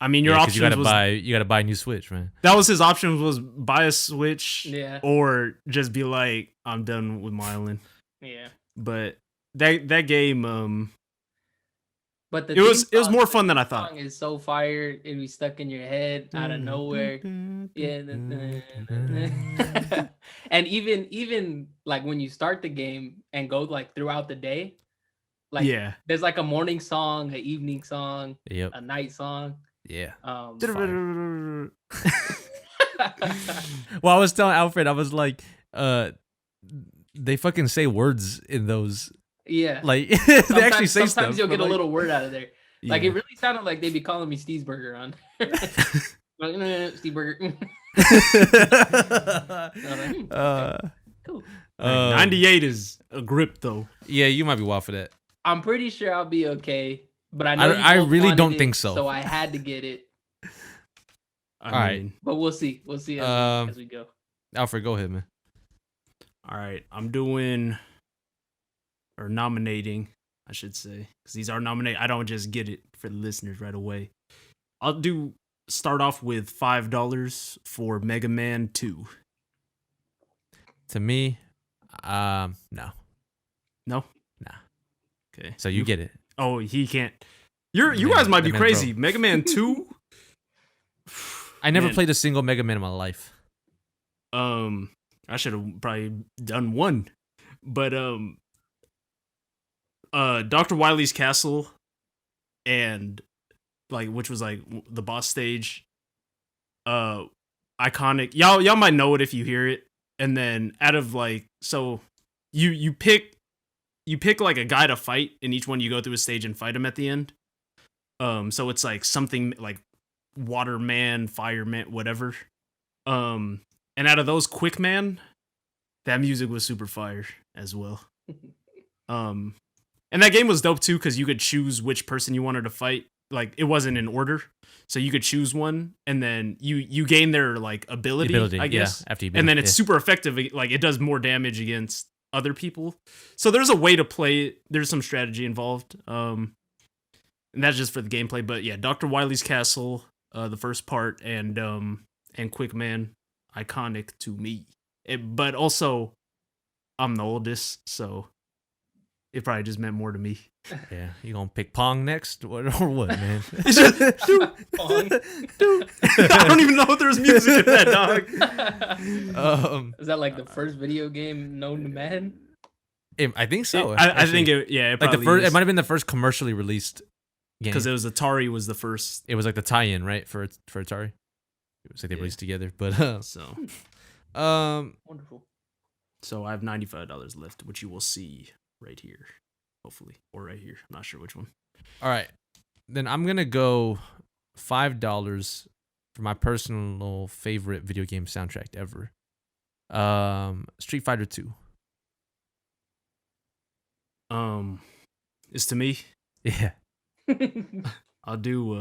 I mean, your Yeah, 'cause options was you gotta buy a new Switch, man. that was his options was buy a Switch, Yeah. or just be like, I'm done with my island. Yeah. But that game, But the it was theme song- more the fun than I theme thought. song is so fire. It'd be stuck in your head out of nowhere. Yeah. And even like when you start the game and go like throughout the day, like Yeah. there's like a morning song, an evening song, Yep. a night song. Yeah. Fire. Well, I was telling Alfred, I was like, they fucking say words in those. Yeah. Like they actually say stuff. Sometimes you'll but, get a like, little word out of there. Like Yeah. it really sounded like they'd be calling me Steezburger on. Like, Steezburger. Cool. uh, 98 is a grip though. Yeah, you might be wild for that. I'm pretty sure I'll be okay, but I know I you both really wanted don't it, think so. So I had to get it, I All right. mean, but we'll see. We'll see as we go. Alfred, go ahead, man. all right. I'm doing or nominating, I should say, because these are nominated. I don't just get it for the listeners right away. I'll start off with $5 for Mega Man 2. To me, no. No? Nah. Okay. So you get it. Oh, he can't. You Man, guys might the be man crazy. broke. Mega Man 2? I never Man. played a single Mega Man in my life. I should have probably done one. But Dr. Wily's Castle and like which was like the boss stage, iconic. Y'all might know it if you hear it. And then out of like, so you pick like a guy to fight, and each one you go through a stage and fight him at the end. So it's like something like Waterman, Fireman, whatever. And out of those, Quick Man, that music was super fire as well. And that game was dope too, because you could choose which person you wanted to fight. Like it wasn't in order, so you could choose one, and then you gain their like ability, I guess. Yeah, after you beat And then him, it's super effective. Like it does more damage against other people. So there's a way to play it. There's some strategy involved. And that's just for the gameplay. But yeah, Dr. Wily's Castle, the first part, and Quick Man, iconic to me. But also, I'm the oldest, so it probably just meant more to me. Yeah, you gonna pick Pong next, or what, man? It's just, Pong. I don't even know if there's music in that, dog. Is that like the first video game known to man? I think so. I think it like probably the first. is. It might have been the first commercially released game Because it was Atari was the first. It was like the tie-in, right, for Atari. It was like they Yeah. released together, but So Wonderful. I have $95 left, which you will see right here, hopefully, or right here. I'm not sure which one. all right, then I'm gonna go $5 for my personal favorite video game soundtrack ever. Street Fighter 2. It's to me. Yeah. I'll do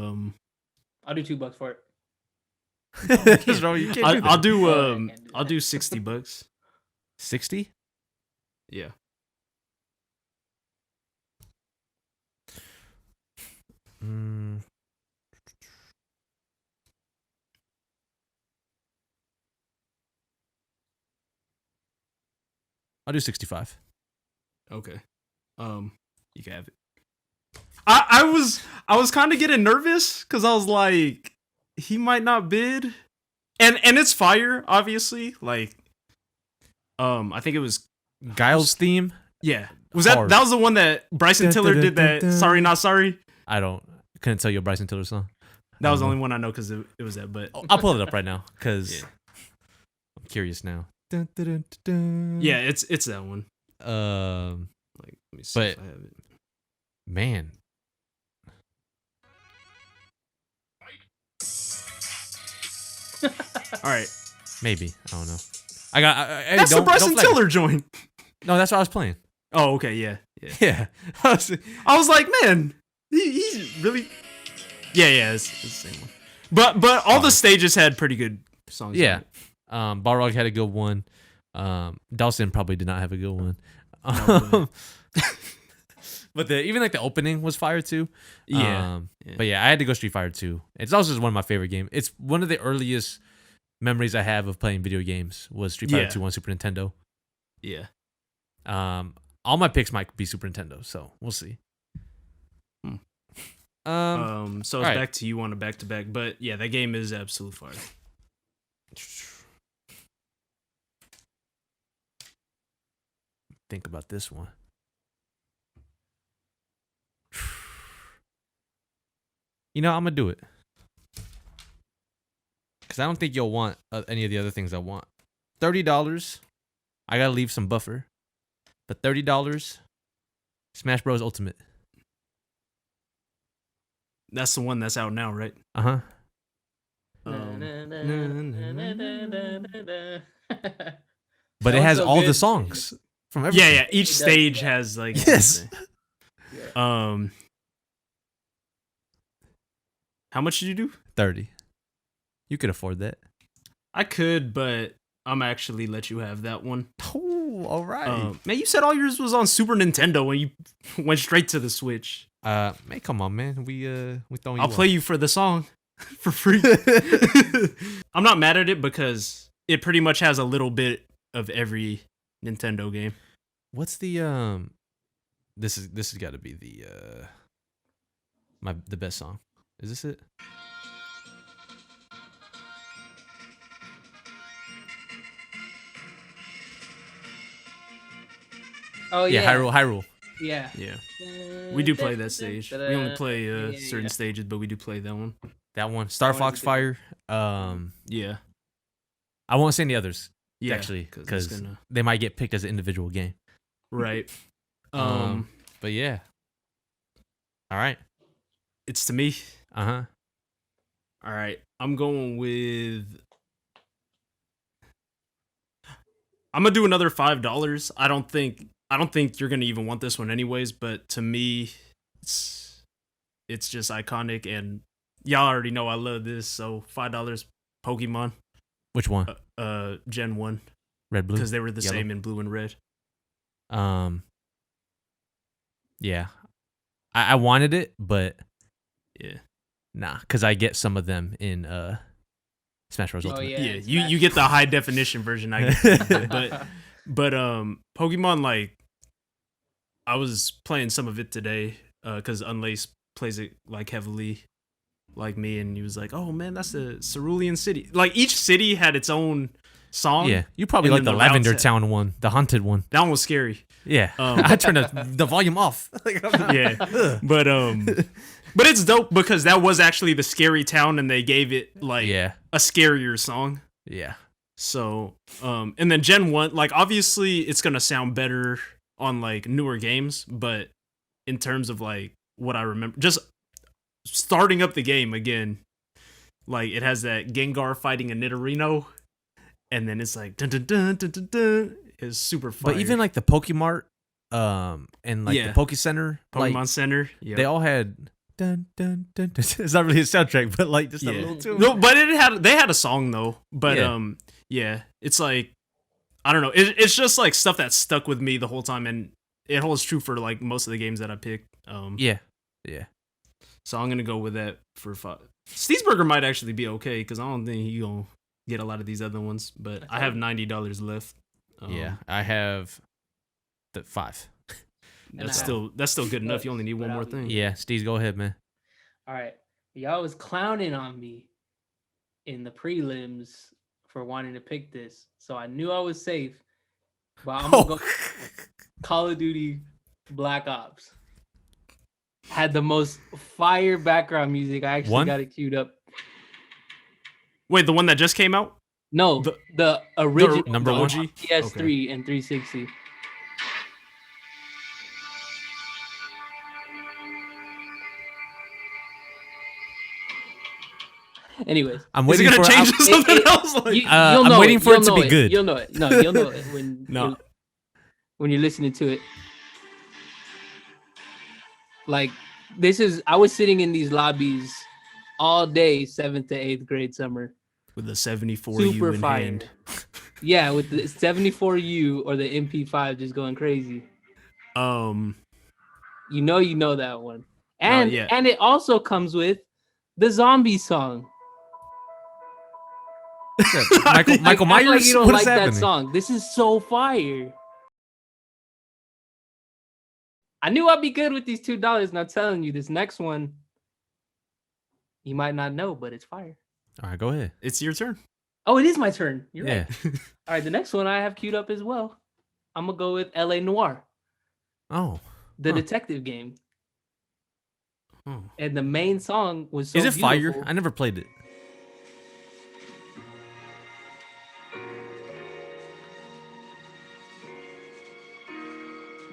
I'll do $2 for it. What's wrong? You can't do I'll that. do I can't do I'll that. do $60. 60. Yeah. I'll do 65. Okay. You can have it. I was kind of getting nervous because I was like, he might not bid, and it's fire, obviously. Like, I think it was Guile's theme. yeah. Was Hard. that was the one that Bryson Tiller did that? Sorry, not sorry. Couldn't tell you a Bryson Tiller song. That was the only one I know because it was that. But I'll pull it up right now because Yeah. I'm curious now. yeah, it's that one. Like, let me see But- if I have it. Man. All right, Maybe. I don't know. I got. Hey, that's the don't Bryson flag it. Tiller joint. No, that's what I was playing. Oh, okay, yeah. Yeah. I was like, man, he's really. Yeah, it's the same one. But all the stages had pretty good songs. Yeah. on it. Balrog had a good one. Dawson probably did not have a good one. No, But even like the opening was fire too. Yeah. But yeah, I had to go Street Fighter 2. It's also just one of my favorite games. It's one of the earliest memories I have of playing video games was Street Fighter 2 on Super Nintendo. Yeah. All my picks might be Super Nintendo, so we'll see. So it's back to you on a back-to-back, but yeah, that game is absolute fire. Think about this one. You know, I'm gonna do it because I don't think you'll want any of the other things I want. $30. I gotta leave some buffer, but $30. Smash Bros. Ultimate. That's the one that's out now, right? Uh-huh. But it has all the songs from everything. Yeah. Each stage has like yes. How much did you do? 30. You could afford that. I could, but I'm actually let you have that one. Oh, all right. Man, you said all yours was on Super Nintendo when you went straight to the Switch. Man, come on, man. We throwing you I'll play off. you for the song for free. I'm not mad at it because it pretty much has a little bit of every Nintendo game. What's the This has got to be the the best song. Is this it? Oh yeah, Hyrule. Yeah. We do play that stage. We only play certain stages, but we do play that one. That one. Star Fox Fire. Yeah. I won't say any others. Yeah, actually, because they might get picked as an individual game. Right. But yeah. All right. It's to me. Uh-huh. All right. I'm going with. I'm gonna do another $5. I don't think you're gonna even want this one anyways, but to me, it's just iconic, and y'all already know I love this. So $5, Pokemon. Which one? Gen 1. Red, blue. Because they were the yellow. same in blue and red. Yeah. I wanted it, but yeah. Nah, because I get some of them in Smash Bros. Ultimate. Yeah, you get the high definition version, I guess. but Pokemon, like, I was playing some of it today because Unlace plays it like heavily like me, and he was like, oh man, that's the Cerulean City. Like, each city had its own song. Yeah, you probably like the Lavender Town one, the haunted one. That one was scary. Yeah, I turned the volume off. Yeah, but it's dope because that was actually the scary town, and they gave it like a scarier song. Yeah. So, and then Gen 1, like, obviously it's gonna sound better on like newer games, but in terms of like what I remember, just starting up the game again, like it has that Gengar fighting a Nidorino, and then it's like dun dun dun dun dun dun. It's super fun. But even like the Pokemart, and like the Poke Center, Pokemon Center, they all had dun dun dun dun. It's not really a soundtrack, but like just a little tune. No, but they had a song though. But it's like, I don't know. It's just like stuff that stuck with me the whole time, and it holds true for like most of the games that I picked. Yeah. So I'm gonna go with that for 5. Steezburger might actually be okay because I don't think he gonna get a lot of these other ones. But I have $90 left. I have the 5. That's still good enough. You only need one more thing. Yeah, Steez, go ahead, man. All right, y'all was clowning on me in the prelims for wanting to pick this, so I knew I was safe. But I'm gonna go Call of Duty Black Ops. Had the most fire background music. I actually got it queued up. Wait, the one that just came out? No, the original number one PS3 and 360. Anyways, I'm waiting for change to something else. I'm waiting for it to be good. You'll know it. No, you'll know it when you're listening to it. Like, I was sitting in these lobbies all day, 7th to 8th grade summer. With the 74U in hand. Yeah, with the 74U or the MP5 just going crazy. You know that one. Oh, And yeah. and it also comes with the zombie song. Michael Act like Myers. you don't What like is that happening? song. This is so fire. I knew I'd be good with these $2. Not telling you this next one. You might not know, but it's fire. All right, go ahead. It's your turn. Oh, it is my turn. You're Yeah. right. All right, the next one I have queued up as well. I'm gonna go with L.A. Noire, Oh. the Huh. detective game, Oh. and the main song was so Is it fire? beautiful. I never played it.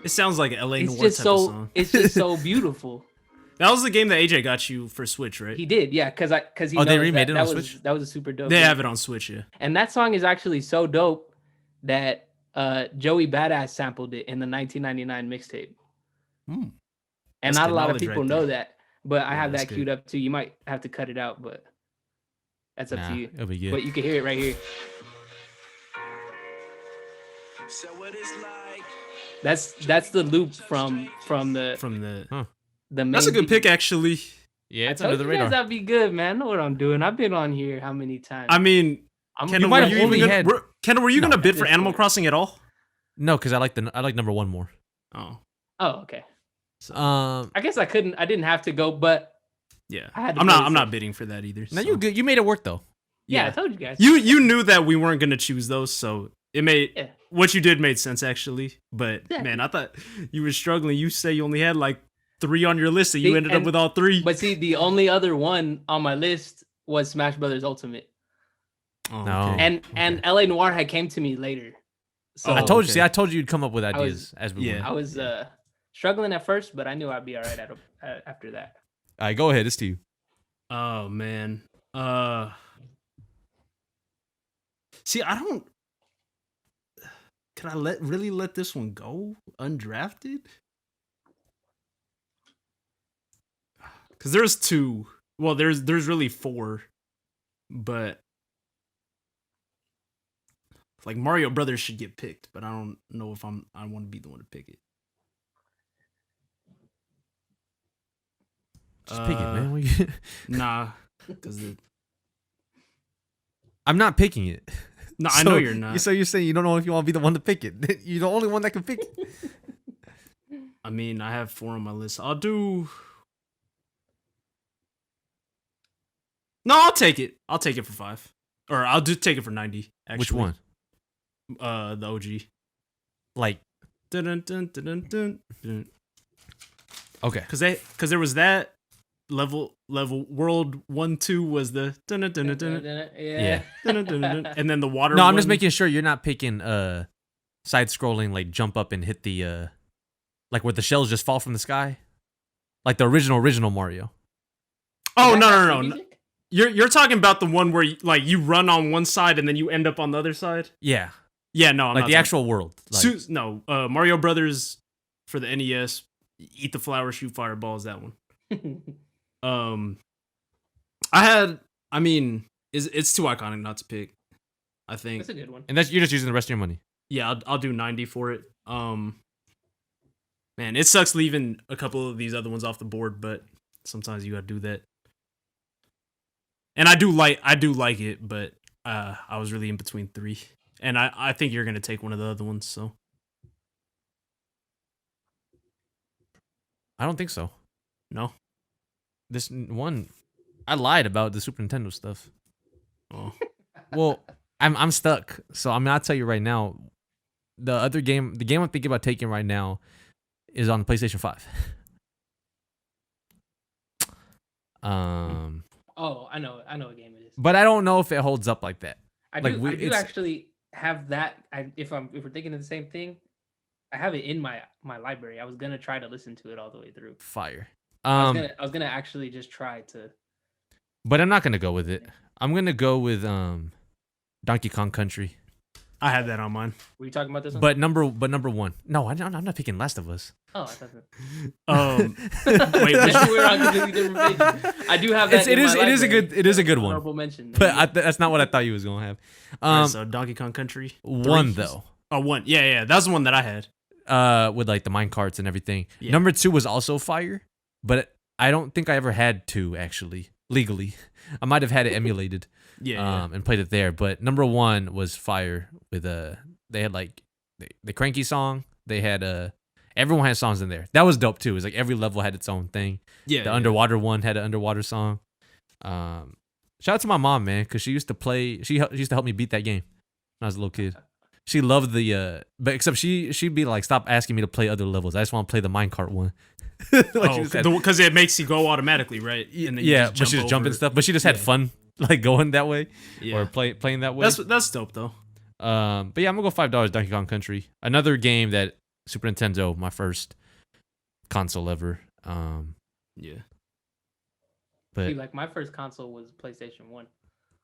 It sounds like an LA It's Noir just type so of song. it's just so beautiful. That was the game that AJ got you for Switch, right? He did, yeah, because he Oh, they knows remade it that on was Switch? that was a super dope. They game. have it on Switch, yeah. And that song is actually so dope that Joey Badass sampled it in the 1999 mixtape. Hmm. And That's not good a lot of knowledge people right know there. that, but I Yeah, have that's that good. queued up too. You might have to cut it out, but that's up Nah, to you. it'll be good. But you can hear it right here. So what it's like. That's the loop from the Huh. the main. That's a good theme. pick, actually. Yeah, I it's told under the you guys radar. that'd be good, man. I know what I'm doing. I've been on here how many times? I mean, You might were have you only even had- Kendall, were you No, gonna bid at for this Animal point. Crossing at all? No, because I like number one more. Oh, okay. Um, I guess I didn't have to go, but yeah. I had to I'm play not. it I'm safe. not bidding for that either. now so. you good. You made it work though. yeah, I Yeah. told you guys. You knew that we weren't gonna choose those, so it made Yeah. what you did made sense actually. But Yeah. man, I thought you were struggling. You say you only had like 3 on your list, and you See, ended up and- with all 3. But see, the only other one on my list was Smash Brothers Ultimate, Oh, No. okay. and LA Noir had came to me later. So I told you. okay. See, I told you you'd come up with was- ideas as we yeah. went. I was struggling at first, but I knew I'd be all right after that. All right, go ahead. It's to you. Oh man. See, I don't. Can I really let this one go undrafted? Because there's 2. Well, there's really 4, but like Mario Brothers should get picked, but I don't know if I want to be the one to pick it. Just pick it, man. Nah, because I'm not picking it. no, I know you're not. So you're saying you don't know if you want to be the one to pick it. You're the only one that can pick it. I mean, I have 4 on my list. I'll do. No, I'll take it. I'll take it for 5, or I'll take it for 90. Actually, Which one? The OG. Like, Dun, dun, dun, dun, dun, dun. okay. Because there was that level world 1-2 was the dun, dun, dun, dun, dun, Yeah. dun, dun, dun, dun, and then the water. No, I'm just one- making sure you're not picking side scrolling, like jump up and hit the like where the shells just fall from the sky, like the original Mario. Oh Does that no have no some no! music? You're talking about the one where you run on one side and then you end up on the other side. Yeah, Yeah, no, I'm like not the talking- actual world. Like, No, Mario Brothers for the NES. Eat the flower, shoot fireballs. That one. I mean, it's too iconic not to pick. I think. That's a good one. and you're just using the rest of your money. Yeah, I'll do 90 for it. Man, it sucks leaving a couple of these other ones off the board, but sometimes you gotta do that. And I do like it, but I was really in between 3, and I think you're gonna take one of the other ones. So I don't think so. no. This one, I lied about the Super Nintendo stuff. Oh, Well, I'm stuck. So I'll tell you right now, the game I'm thinking about taking right now is on the PlayStation 5. Oh, I know what game it is. But I don't know if it holds up like that. I like, do, we- I do it's- actually have that. If we're thinking of the same thing, I have it in my library. I was gonna try to listen to it all the way through. Fire. I was gonna actually just try to. But I'm not gonna go with it. I'm gonna go with Donkey Kong Country. I had that on mine. Were you talking about this one? But number one. No, I'm not picking Last of Us. Oh, I thought that. Wait, which- We're on completely different pages. I do have that. It is a good one. Honorable mention. But that's not what I thought you was gonna have. Alright, so Donkey Kong Country. One 3? though. Oh, 1. Yeah, that's the one that I had. with like the mine carts and everything. Yeah. Number 2 was also fire, but I don't think I ever had 2 actually legally. I might have had it emulated, and played it there. But number 1 was fire with they had like the cranky song. They had everyone had songs in there. That was dope too. It was like every level had its own thing. Yeah. The underwater one had an underwater song. Shout out to my mom, man, because she used to play. She used to help me beat that game when I was a little kid. She loved the but except she'd be like, stop asking me to play other levels. I just want to play the minecart one. Because it makes you go automatically, right? And then you yeah, but she just jumping stuff. But she just had fun like going that way or playing that way. That's dope though. But yeah, I'm gonna go $5 Donkey Kong Country. Another game that Super Nintendo, my first console ever. Yeah. But See, like my first console was PlayStation 1.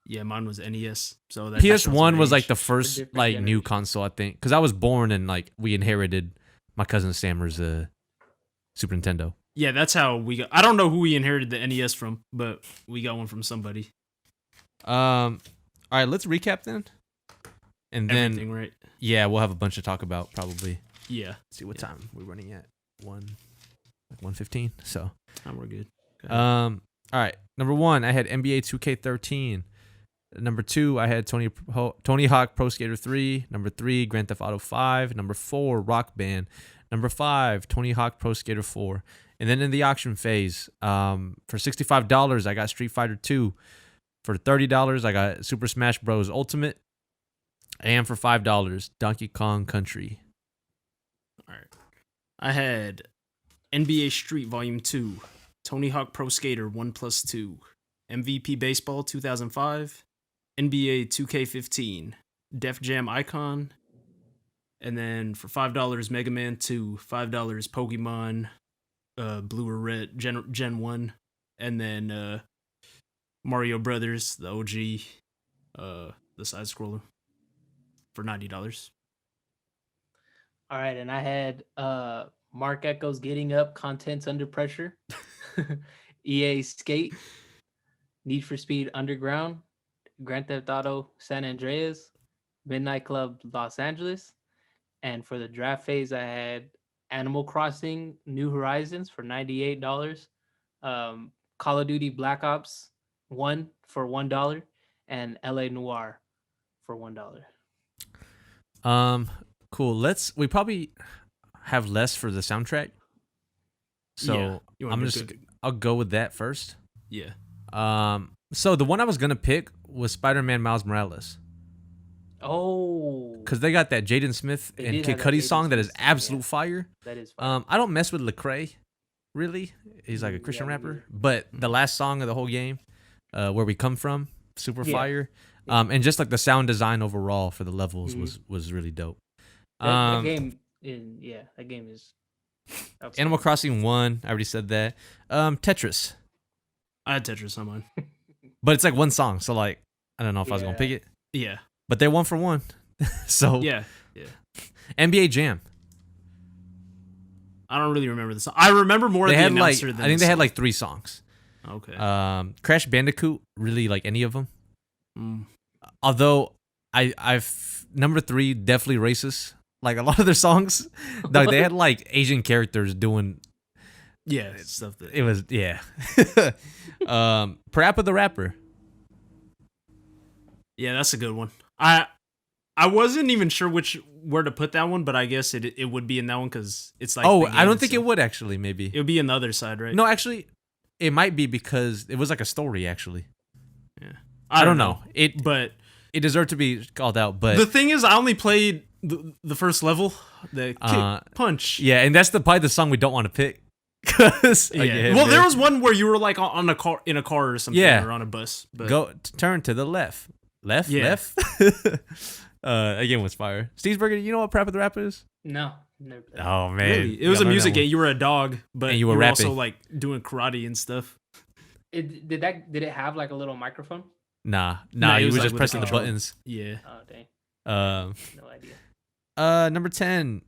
Yeah, mine was NES. So that PS1 was like the first different like new generation. console, I think, because I was born and like we inherited my cousin Sammer's Super Nintendo. Yeah, that's how we got. I don't know who we inherited the NES from, but we got one from somebody. All right, let's recap then, and then Everything, right? yeah, we'll have a bunch to talk about probably. Yeah. Let's see what time we're running at 1:15. So We're good. all right, number 1, I had NBA 2K13. Number 2, I had Tony Hawk Pro Skater 3. Number 3, Grand Theft Auto 5. Number 4, Rock Band. Number 5, Tony Hawk Pro Skater 4. And then in the auction phase, for $65, I got Street Fighter 2. For $30, I got Super Smash Bros. Ultimate. And for $5, Donkey Kong Country. All right. I had NBA Street Volume 2, Tony Hawk Pro Skater 1+2, MVP Baseball 2005, NBA 2K15, Def Jam Icon, and then for $5, Mega Man 2, $5, Pokemon Blue or Red Gen 1, and then Mario Brothers, the OG, the side scroller, for $90. All right, and I had Mark Echo's Getting Up, Contents Under Pressure, EA Skate, Need for Speed Underground, Grand Theft Auto San Andreas, Midnight Club Los Angeles, and for the draft phase, I had Animal Crossing New Horizons for $98, Call of Duty Black Ops 1 for $1, and LA Noir for $1. Cool. We probably have less for the soundtrack. So you wanna I'll go with that first. Yeah. So the one I was gonna pick was Spider-Man Miles Morales. Oh, Because they got that Jaden Smith They and did Kid have that Cudi Jaden song that is Smith song, absolute yeah. fire. that is fine. I don't mess with Lecrae, really. He's like a Yeah, Christian me rapper. neither. But the last song of the whole game, Where We Come From, super Yeah. fire. And just like the sound design overall for the levels was really dope. That game is outstanding. Animal Crossing 1, I already said that. Tetris. I had Tetris on mine. But it's like one song, so like I don't know if I was gonna Yeah. pick it. Yeah. But they're 1 for 1. So Yeah. NBA Jam. I don't really remember the song. I remember more They of the had like announcer than I think the they had song. like 3 songs. Okay. Crash Bandicoot, really like any of them. Mm. Although I've number 3 definitely racist. Like a lot of their songs, like they had like Asian characters doing. Yeah, stuff that. It was Parappa the Rapper. Yeah, that's a good one. I wasn't even sure where to put that one, but I guess it would be in that one because it's like. Oh, the I game don't think it itself. would actually. Maybe It would be on the other side, right? no. Actually, it might be because it was like a story. Actually, Yeah. I don't know. It But it deserved to be called out, but the thing is, I only played the first level, the kick, punch. yeah, and that's probably the song we don't want to pick. Cause Yeah. Well, there was one where you were like on a car in a car or something, Yeah. or on a bus. But turn to the left, Yeah. left. Again was fire. Steezburger, you know what Parappa the Rapper is? No, never played. Oh man, really, it was a music game. You were a dog, but And you you were were also rapping. like doing karate and stuff. Did it have like a little microphone? Nah, No, it you was was like just with a pressing the controller. buttons. Yeah. Oh dang, Um, no idea. number 10.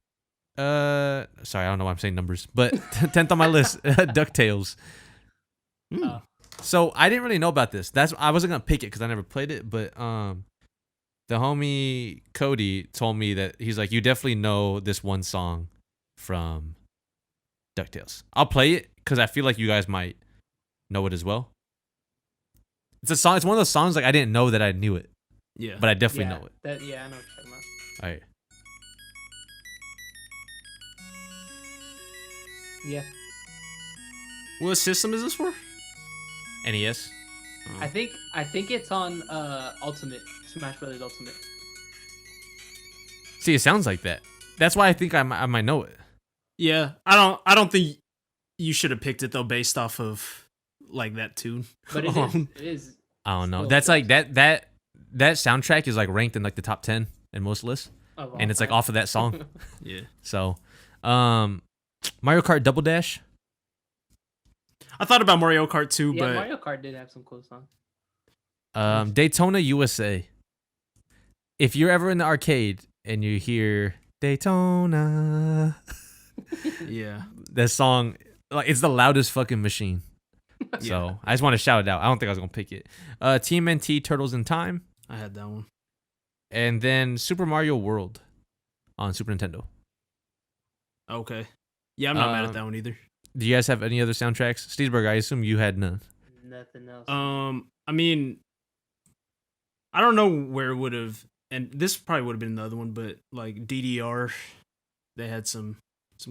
Sorry, I don't know why I'm saying numbers, but 10th on my list, DuckTales. Oh. So I didn't really know about this. I wasn't gonna pick it because I never played it, but the homie Cody told me that he's like, you definitely know this one song from DuckTales. I'll play it because I feel like you guys might know it as well. It's a song. It's one of those songs like I didn't know that I knew it, Yeah. but I definitely yeah, know it. I know what you're talking about. All right. Yeah, What system is this for? NES. I think it's on Ultimate Smash Brothers Ultimate. See, it sounds like that. That's why I think I might know it. Yeah, I don't think you should have picked it though, based off of like that tune. But it is. It is. I don't know. still That's dope like that soundtrack is like ranked in like the top 10 in most lists, of all and it's like time. off of that song. Yeah, So, Mario Kart Double Dash. I thought about Mario Kart too, Yeah, but Mario Kart did have some cool songs. Daytona USA. If you're ever in the arcade and you hear Daytona, yeah, that song, like it's the loudest fucking machine. So I just want to shout it out. I don't think I was gonna pick it. TMNT Turtles in Time, I had that one. and then Super Mario World on Super Nintendo. Okay, yeah, I'm not mad Um, at that one either. Do you guys have any other soundtracks? Steezburger, I assume you had none. Nothing else. I mean, I don't know where it would have, and this probably would have been another one, but like DDR, they had some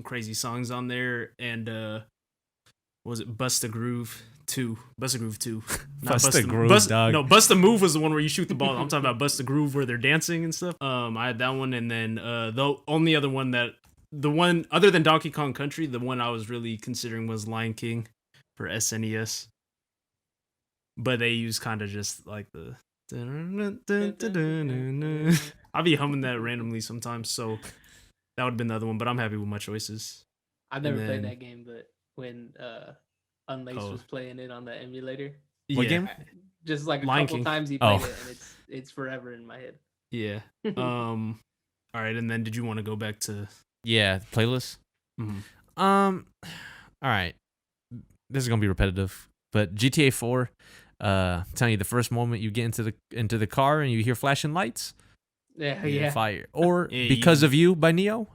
crazy songs on there, and what was it Bust a Groove 2? Bust a Groove 2. Not Bust a Groove, dog. No, Bust a Move was the one where you shoot the ball. I'm talking about Bust a Groove where they're dancing and stuff. I had that one, and then the only other one the one other than Donkey Kong Country, the one I was really considering was Lion King for SNES. But they use kind of just like the I'll be humming that randomly sometimes, so that would have been the other one, but I'm happy with my choices. I've never and played then- that game, but when Unlaced Oh. was playing it on the emulator, What game? just like a Lion couple King. times he Oh. played it, and it's forever in my head. Yeah. All right, and then did you want to go back to Yeah, playlist. Mhm. All right. This is gonna be repetitive, but GTA 4. Telling you the first moment you get into the car and you hear flashing lights, Yeah. fire. Or Yeah, Because of You by Neo.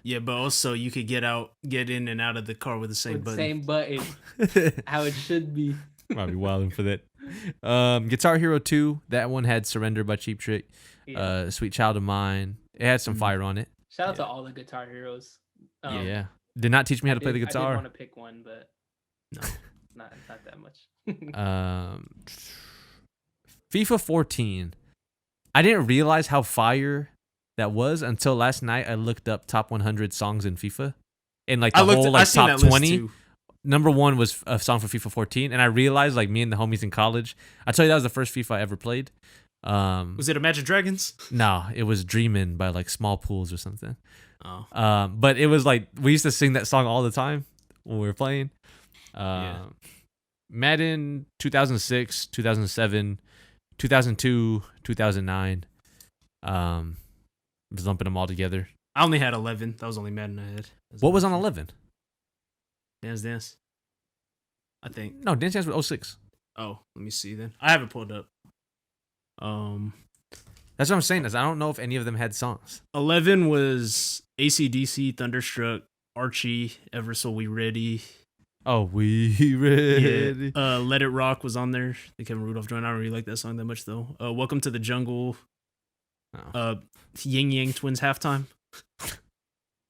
Yeah, but also you could get in and out of the car with the same With the button. same button, how it should be. Might be wilding for that. Guitar Hero 2. That one had Surrender by Cheap Trick. Yeah. Sweet Child of Mine. It had some Mhm. fire on it. Shout out to all the Guitar Heroes. Yeah. Did not teach me how to play the I guitar. did want to pick one, but No. not that much. FIFA 14. I didn't realize how fire that was until last night. I looked up top 100 songs in FIFA, and like the whole I like seen top that list 20. too. Number one was a song for FIFA 14, and I realized like me and the homies in college. I tell you that was the first FIFA I ever played. Was it Imagine Dragons? No, it was Dreamin' by like Small Pools or something. Oh. But it was like we used to sing that song all the time when we were playing. Yeah. Madden 2006, 2007, 2002, 2009. Just lumping them all together. I only had 11. That was only Madden I had. What was on 11? Dance? I think. No, Dance Dance was 06. Oh, let me see then. I have it pulled up. That's what I'm saying. Is I don't know if any of them had songs. 11 was AC/DC, Thunderstruck, Archie, Ever So We Ready. Oh, we ready? Yeah. Let It Rock was on there. The Kevin Rudolph joint. I don't really like that song that much though. Welcome to the Jungle. Oh. Yin Yang Twins Halftime.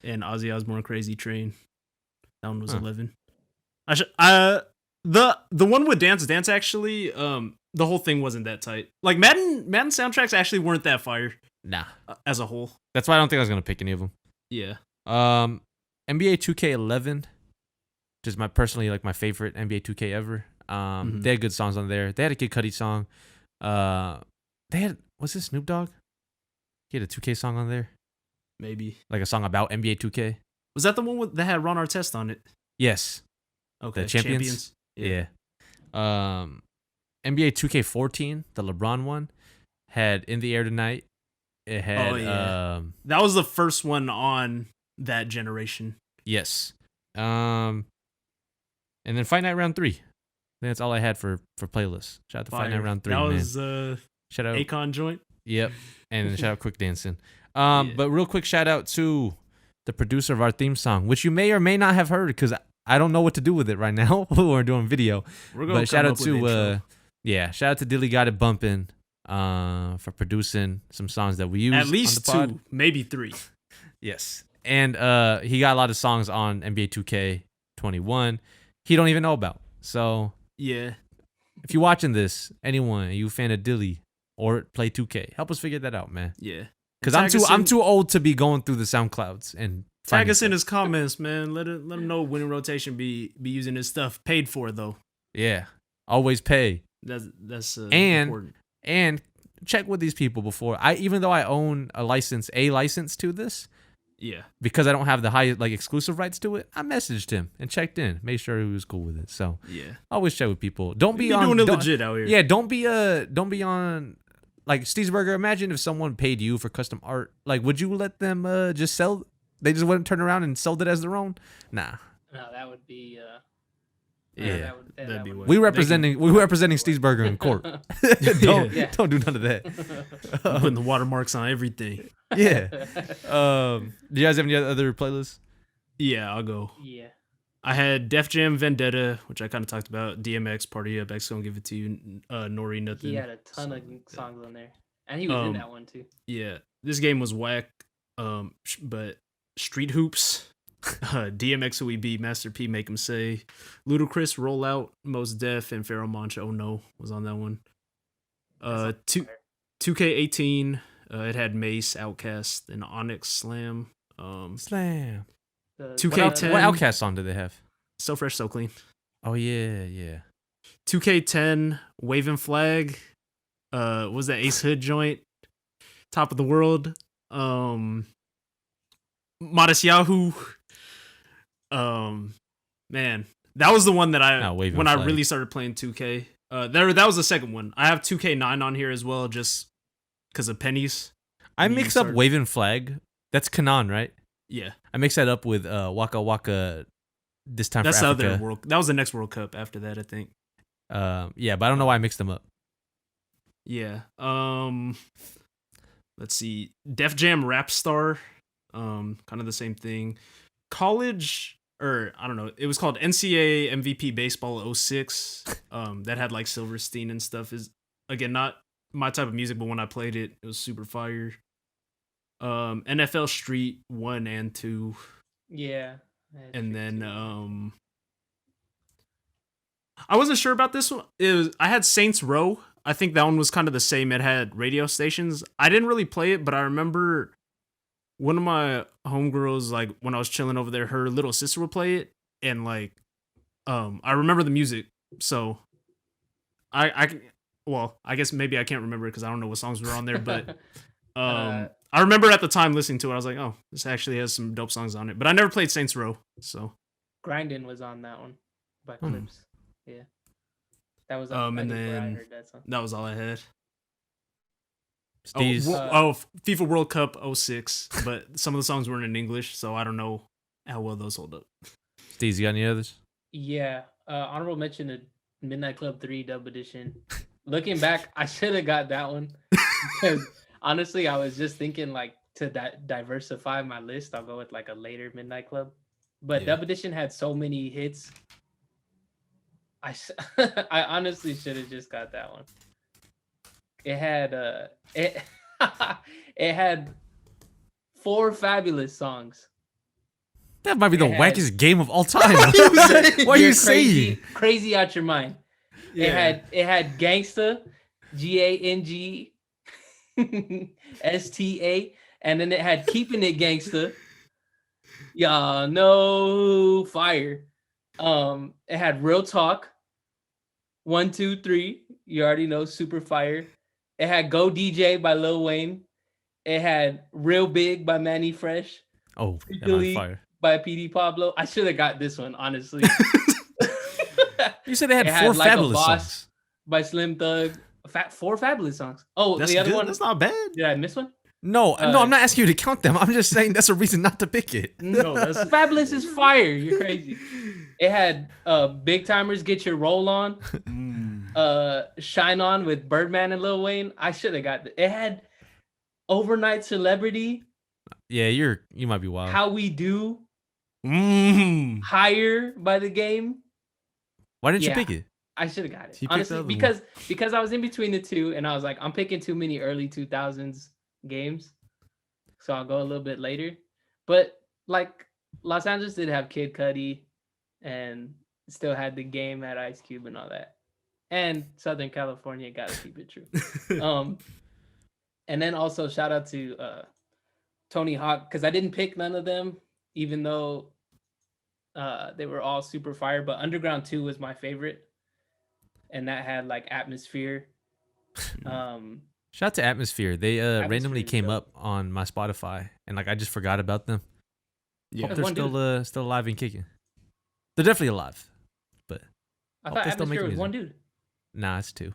And Ozzy Osbourne Crazy Train. That one was 11. The one with Dance actually, the whole thing wasn't that tight. Like Madden soundtracks actually weren't that fire Nah. as a whole. That's why I don't think I was gonna pick any of them. Yeah. NBA 2K11, which is my personally like my favorite NBA 2K ever. They had good songs on there. They had a Kid Cudi song. What's this, Snoop Dogg? He had a 2K song on there, Maybe. like a song about NBA 2K. Was that the one that had Ron Artest on it? Yes. Okay. The Champions? Yeah. NBA 2K14, the LeBron one, had In the Air Tonight. It had That was the first one on that generation. yes. And then Fight Night Round 3. I think that's all I had for playlists. Shout out to Fight Night Fire. Round 3, That man. was Shout out. Akon joint. Yep. And then shout out Quick Dancing. Yeah. But real quick shout out to the producer of our theme song, which you may or may not have heard because I don't know what to do with it right now when we're doing video. We're gonna But shout come out up with to intro. shout out to Dilly Got It Bumpin' for producing some songs that we use At least on the pod. 2, maybe 3. Yes. And he got a lot of songs on NBA 2K21 he don't even know about. So Yeah. if you're watching this, anyone, you a fan of Dilly or play 2K, help us figure that out, man. Yeah. Because Tag us I'm in- too old to be going through the SoundClouds and Tag finding us in stuff. his comments, man. Let him know winning rotation be using his stuff. Paid for though. Yeah, always pay That's And- important. and check with these people before even though I own a license to this, Yeah. because I don't have the high exclusive rights to it. I messaged him and checked in, made sure he was cool with it. So Yeah. always check with people. Don't be Be on doing it don't- legit out here. Yeah, don't be on like Steezburger. Imagine if someone paid you for custom art. Like, would you let them just sell? They just wouldn't turn around and sold it as their own. Nah. No, that would be. Yeah. That'd be would- We representing Steezburger in court. don't Yeah. don't do none of that. Putting the watermarks on everything. Yeah. Do you guys have any other playlists? Yeah, I'll go. Yeah. I had Def Jam Vendetta, which I kind of talked about. DMX Party Up, X Gonna Give It To You. Nori Nothing. He had a ton of songs on there, and he was in that one too. Yeah, this game was whack. But Street Hoops, DMX Who We Be, Master P Make 'Em Say, Ludacris Rollout, Mos Def, and Pharaoh Monch Oh No was on that one. That's Two, fire. 2K18, it had Mace, Outkast, and Onyx Slam. Slam. The- 2K10. What Outkast song did they have? So Fresh, So Clean. Oh yeah. 2K10, Waving Flag. Was that Ace Hood joint? Top of the World. Modest Yahoo. Man, that was the one that Waving when I Flag. really started playing 2K. That was the second one. I have 2K9 on here as well, just because of pennies. I You mix up start- Waving Flag. That's Kanan, right? Yeah, I mix that up with Waka Waka. This time that's for the Africa. other World. That was the next World Cup after that, I think. Yeah, but I don't know why I mixed them up. Yeah. Let's see. Def Jam Rap Star. Kind of the same thing. College, or I don't know. It was called NCAA MVP Baseball 06. That had like Silverstein and stuff. Is again not my type of music, but when I played it, it was super fire. NFL Street 1 and 2. Yeah. And then I wasn't sure about this one. I had Saints Row. I think that one was kind of the same. It had radio stations. I didn't really play it, but I remember one of my homegirls, like when I was chilling over there, her little sister would play it, and like I remember the music. So I guess maybe I can't remember it because I don't know what songs were on there, but I remember at the time listening to it, I was like, oh, this actually has some dope songs on it. But I never played Saints Row, so Grindin' was on that one by Hmm. Clips. Yeah. That was And I think where I then- heard that song. that was all I had. Steez. FIFA World Cup 06, but some of the songs weren't in English, so I don't know how well those hold up. Steez, you got any others? Yeah. Honorable mention to Midnight Club 3 Dub Edition. Looking back, I should have got that one. Because honestly, I was just thinking like to diversify my list, I'll go with like a later Midnight Club. But Yeah. Dub Edition had so many hits. I honestly should have just got that one. It had it had 4 fabulous songs. That might be the It had- wackest game of all time. What are you saying? What are you You're saying? crazy out your mind. It had Gangsta, GANG STA, and then it had Keeping It Gangsta. Y'all know fire. It had Real Talk, 1, 2, 3. You already know, super fire. It had Go DJ by Lil Wayne. It had Real Big by Manny Fresh Oh, that Freaky on fire. by PD Pablo. I should have got this one, honestly. You said they had It had 4 Like a fabulous Boss. songs. by Slim Thug. 4 fabulous songs. Oh, That's the other good. one. That's not bad. Did I miss one? No, Uh, I'm not asking you to count them. I'm just saying that's a reason not to pick it. No, that's Fabulous is fire. You're crazy. It had Big Timers Get Your Roll On. Shine On with Birdman and Lil Wayne. I should have got it. Had Overnight Celebrity Yeah, you might be wild. How We Do Mm. higher by the game. Why didn't you Yeah. pick it? I should have got it. He picked the Honestly, other one. because I was in between the two and I was like, I'm picking too many early 2000s games. So I'll go a little bit later. But like Los Angeles did have Kid Cudi and still had the game, had Ice Cube and all that. And Southern California, gotta keep it true. And then also shout out to Tony Hawk, because I didn't pick none of them, even though they were all super fire. But Underground 2 was my favorite. And that had like Atmosphere. Shout out to Atmosphere. They randomly Atmosphere is came dope. up on my Spotify, and like I just forgot about them. Yeah. Hope they're One dude. still alive and kicking. They're definitely alive, but I hope thought they still make Atmosphere was music. one dude. Nah, it's two.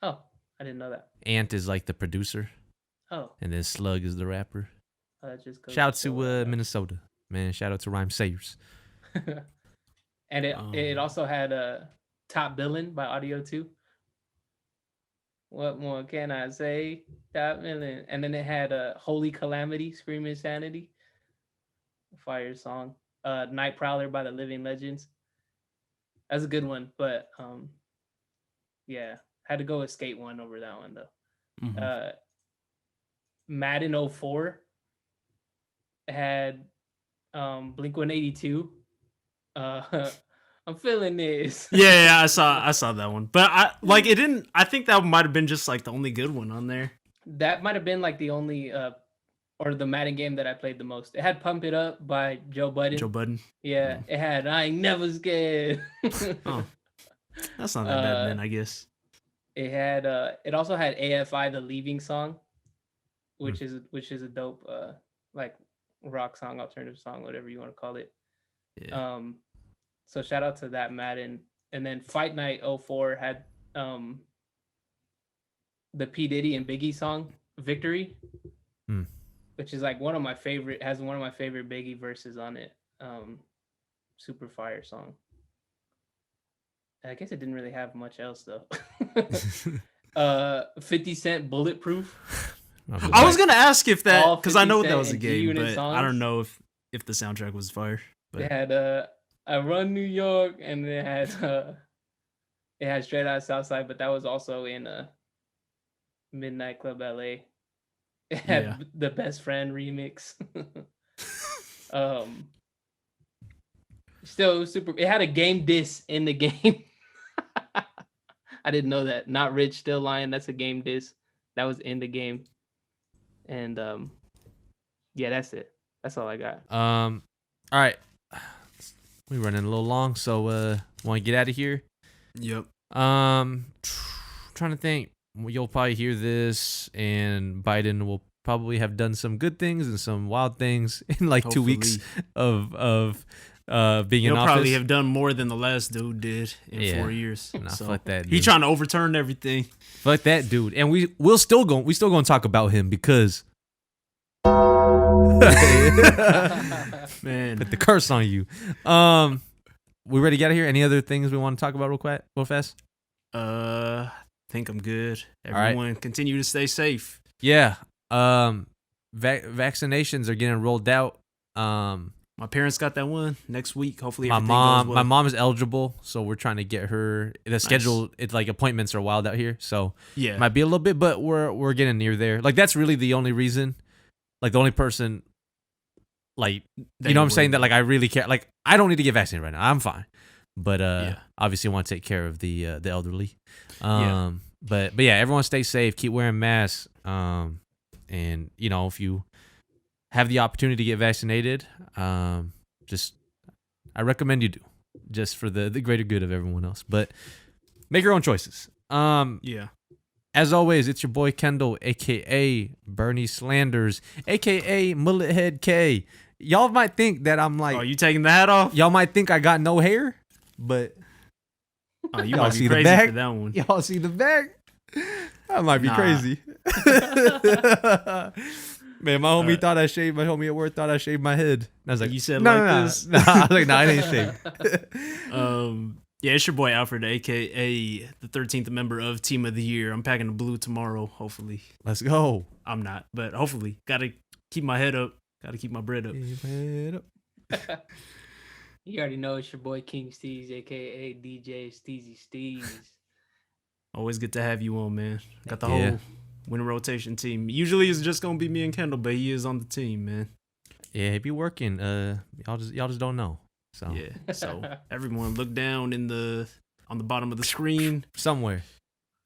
Oh, I didn't know that. Ant is like the producer, Oh, and then Slug is the rapper. that just goes Shout out show to what I know. Minnesota, man. Shout out to Rhyme Sayers. And it also had Top Billin' by Audio 2. What more can I say? Top Billin'. And then it had Holy Calamity, Scream Insanity. Fire song. Night Prowler by the Living Legends. That's a good one, but yeah, had to go with Skate 1 over that one though. Mhm. Madden 04 had Blink 182. I'm feeling this. Yeah, I saw that one, but it didn't. I think that might have been just like the only good one on there. That might have been like the only or the Madden game that I played the most. It had Pump It Up by Joe Budden. Joe Budden. Yeah, it had I Ain't Never Scared. Oh, that's not that bad, man. I guess. It had it also had AFI The Leaving Song, which is a dope like rock song, alternative song, whatever you want to call it. Yeah. So shout out to that Madden. And then Fight Night 04 had the P Diddy and Biggie song Victory, which is like one of my favorite Biggie verses on it. Super fire song. I guess it didn't really have much else though. 50 Cent Bulletproof. I was gonna ask if that, All because I 50 know that Cent was a and game, G-Unit but I songs. don't know if the soundtrack was fire. They But had I Run New York, and they had Straight Out Southside, but that was also in Midnight Club LA. It had Yeah. the Best Friend remix. Still it was super. It had a game diss in the game. I didn't know that. Not Rich, Still Lying. That's a game diss that was in the game. And yeah, that's it. That's all I got. All right, we're running a little long, so want to get out of here. yep. Trying to think. You'll probably hear this, and Biden will probably have done some good things and some wild things in like 2 weeks of being He'll in office. probably have done more than the last dude did in Yeah. 4 years. Nah, so fuck that he dude. trying to overturn everything. Fuck that dude. And we'll still going to talk about him because Man, put the curse on you. We ready to get out of here? Any other things we want to talk about real fast? think I'm good. right. Everyone continue to stay safe. Yeah. Vaccinations are getting rolled out. My parents got that one next week. Hopefully My everything goes well. my mom is eligible, so we're trying to get her. The schedule, it's like appointments are wild out here, so Yeah. might be a little bit, but we're getting near there. Like that's really the only reason. Like the only person, like That you know what I'm you're saying, that worried like I really care. Like I don't need to get vaccinated right now. I'm fine, but Yeah. obviously want to take care of the elderly. Yeah. But yeah, everyone stay safe. Keep wearing masks. And you know if you have the opportunity to get vaccinated, just I recommend you do, just for the greater good of everyone else. But make your own choices. Yeah. As always, it's your boy Kendall, aka Bernie Slanders, aka Mullet Head K. Y'all might think that I'm like, Oh, you taking the hat off? y'all might think I got no hair, but Oh, you Y'all might see be the crazy back? for that one. y'all see the back. I might be Nah. crazy. Man, my homie thought I shaved. My homie at work thought I shaved my head. And I was like, You said no, like no, this? No. I was like, no, it ain't shaved. Yeah, it's your boy Alfred, aka the 13th member of Team of the Year. I'm packing the blue tomorrow, hopefully. Let's go. I'm not, but hopefully. Gotta keep my head up. Got to keep my bread up. Keep it up. You already know it's your boy King Steez, aka DJ Steezy Steez. Always good to have you on, man. Got the Yeah. whole winter rotation team. Usually it's just gonna be me and Kendall, but he is on the team, man. Yeah, he be working. Y'all just don't know. So Yeah. So everyone, look down on the bottom of the screen. somewhere.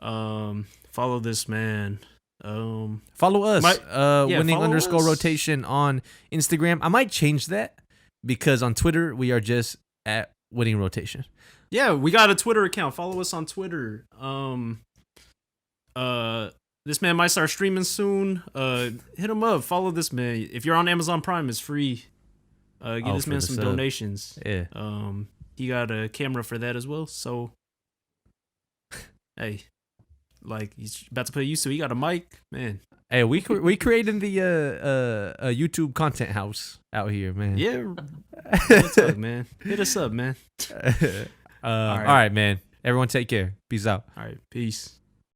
Follow this man. Follow us. Winning follow _ us. rotation on Instagram. I might change that because on Twitter we are just at winning rotation. Yeah, we got a Twitter account. Follow us on Twitter. This man might start streaming soon. Hit him up. Follow this man. If you're on Amazon Prime, it's free. Give this for man the some sub. donations. Yeah. He got a camera for that as well. So, hey, like he's about to put used to. He got a mic, man. Hey, we creating the YouTube content house out here, man. Yeah, what's up, man? Hit us up, man. All right, man. Everyone, take care. Peace out. All right, peace.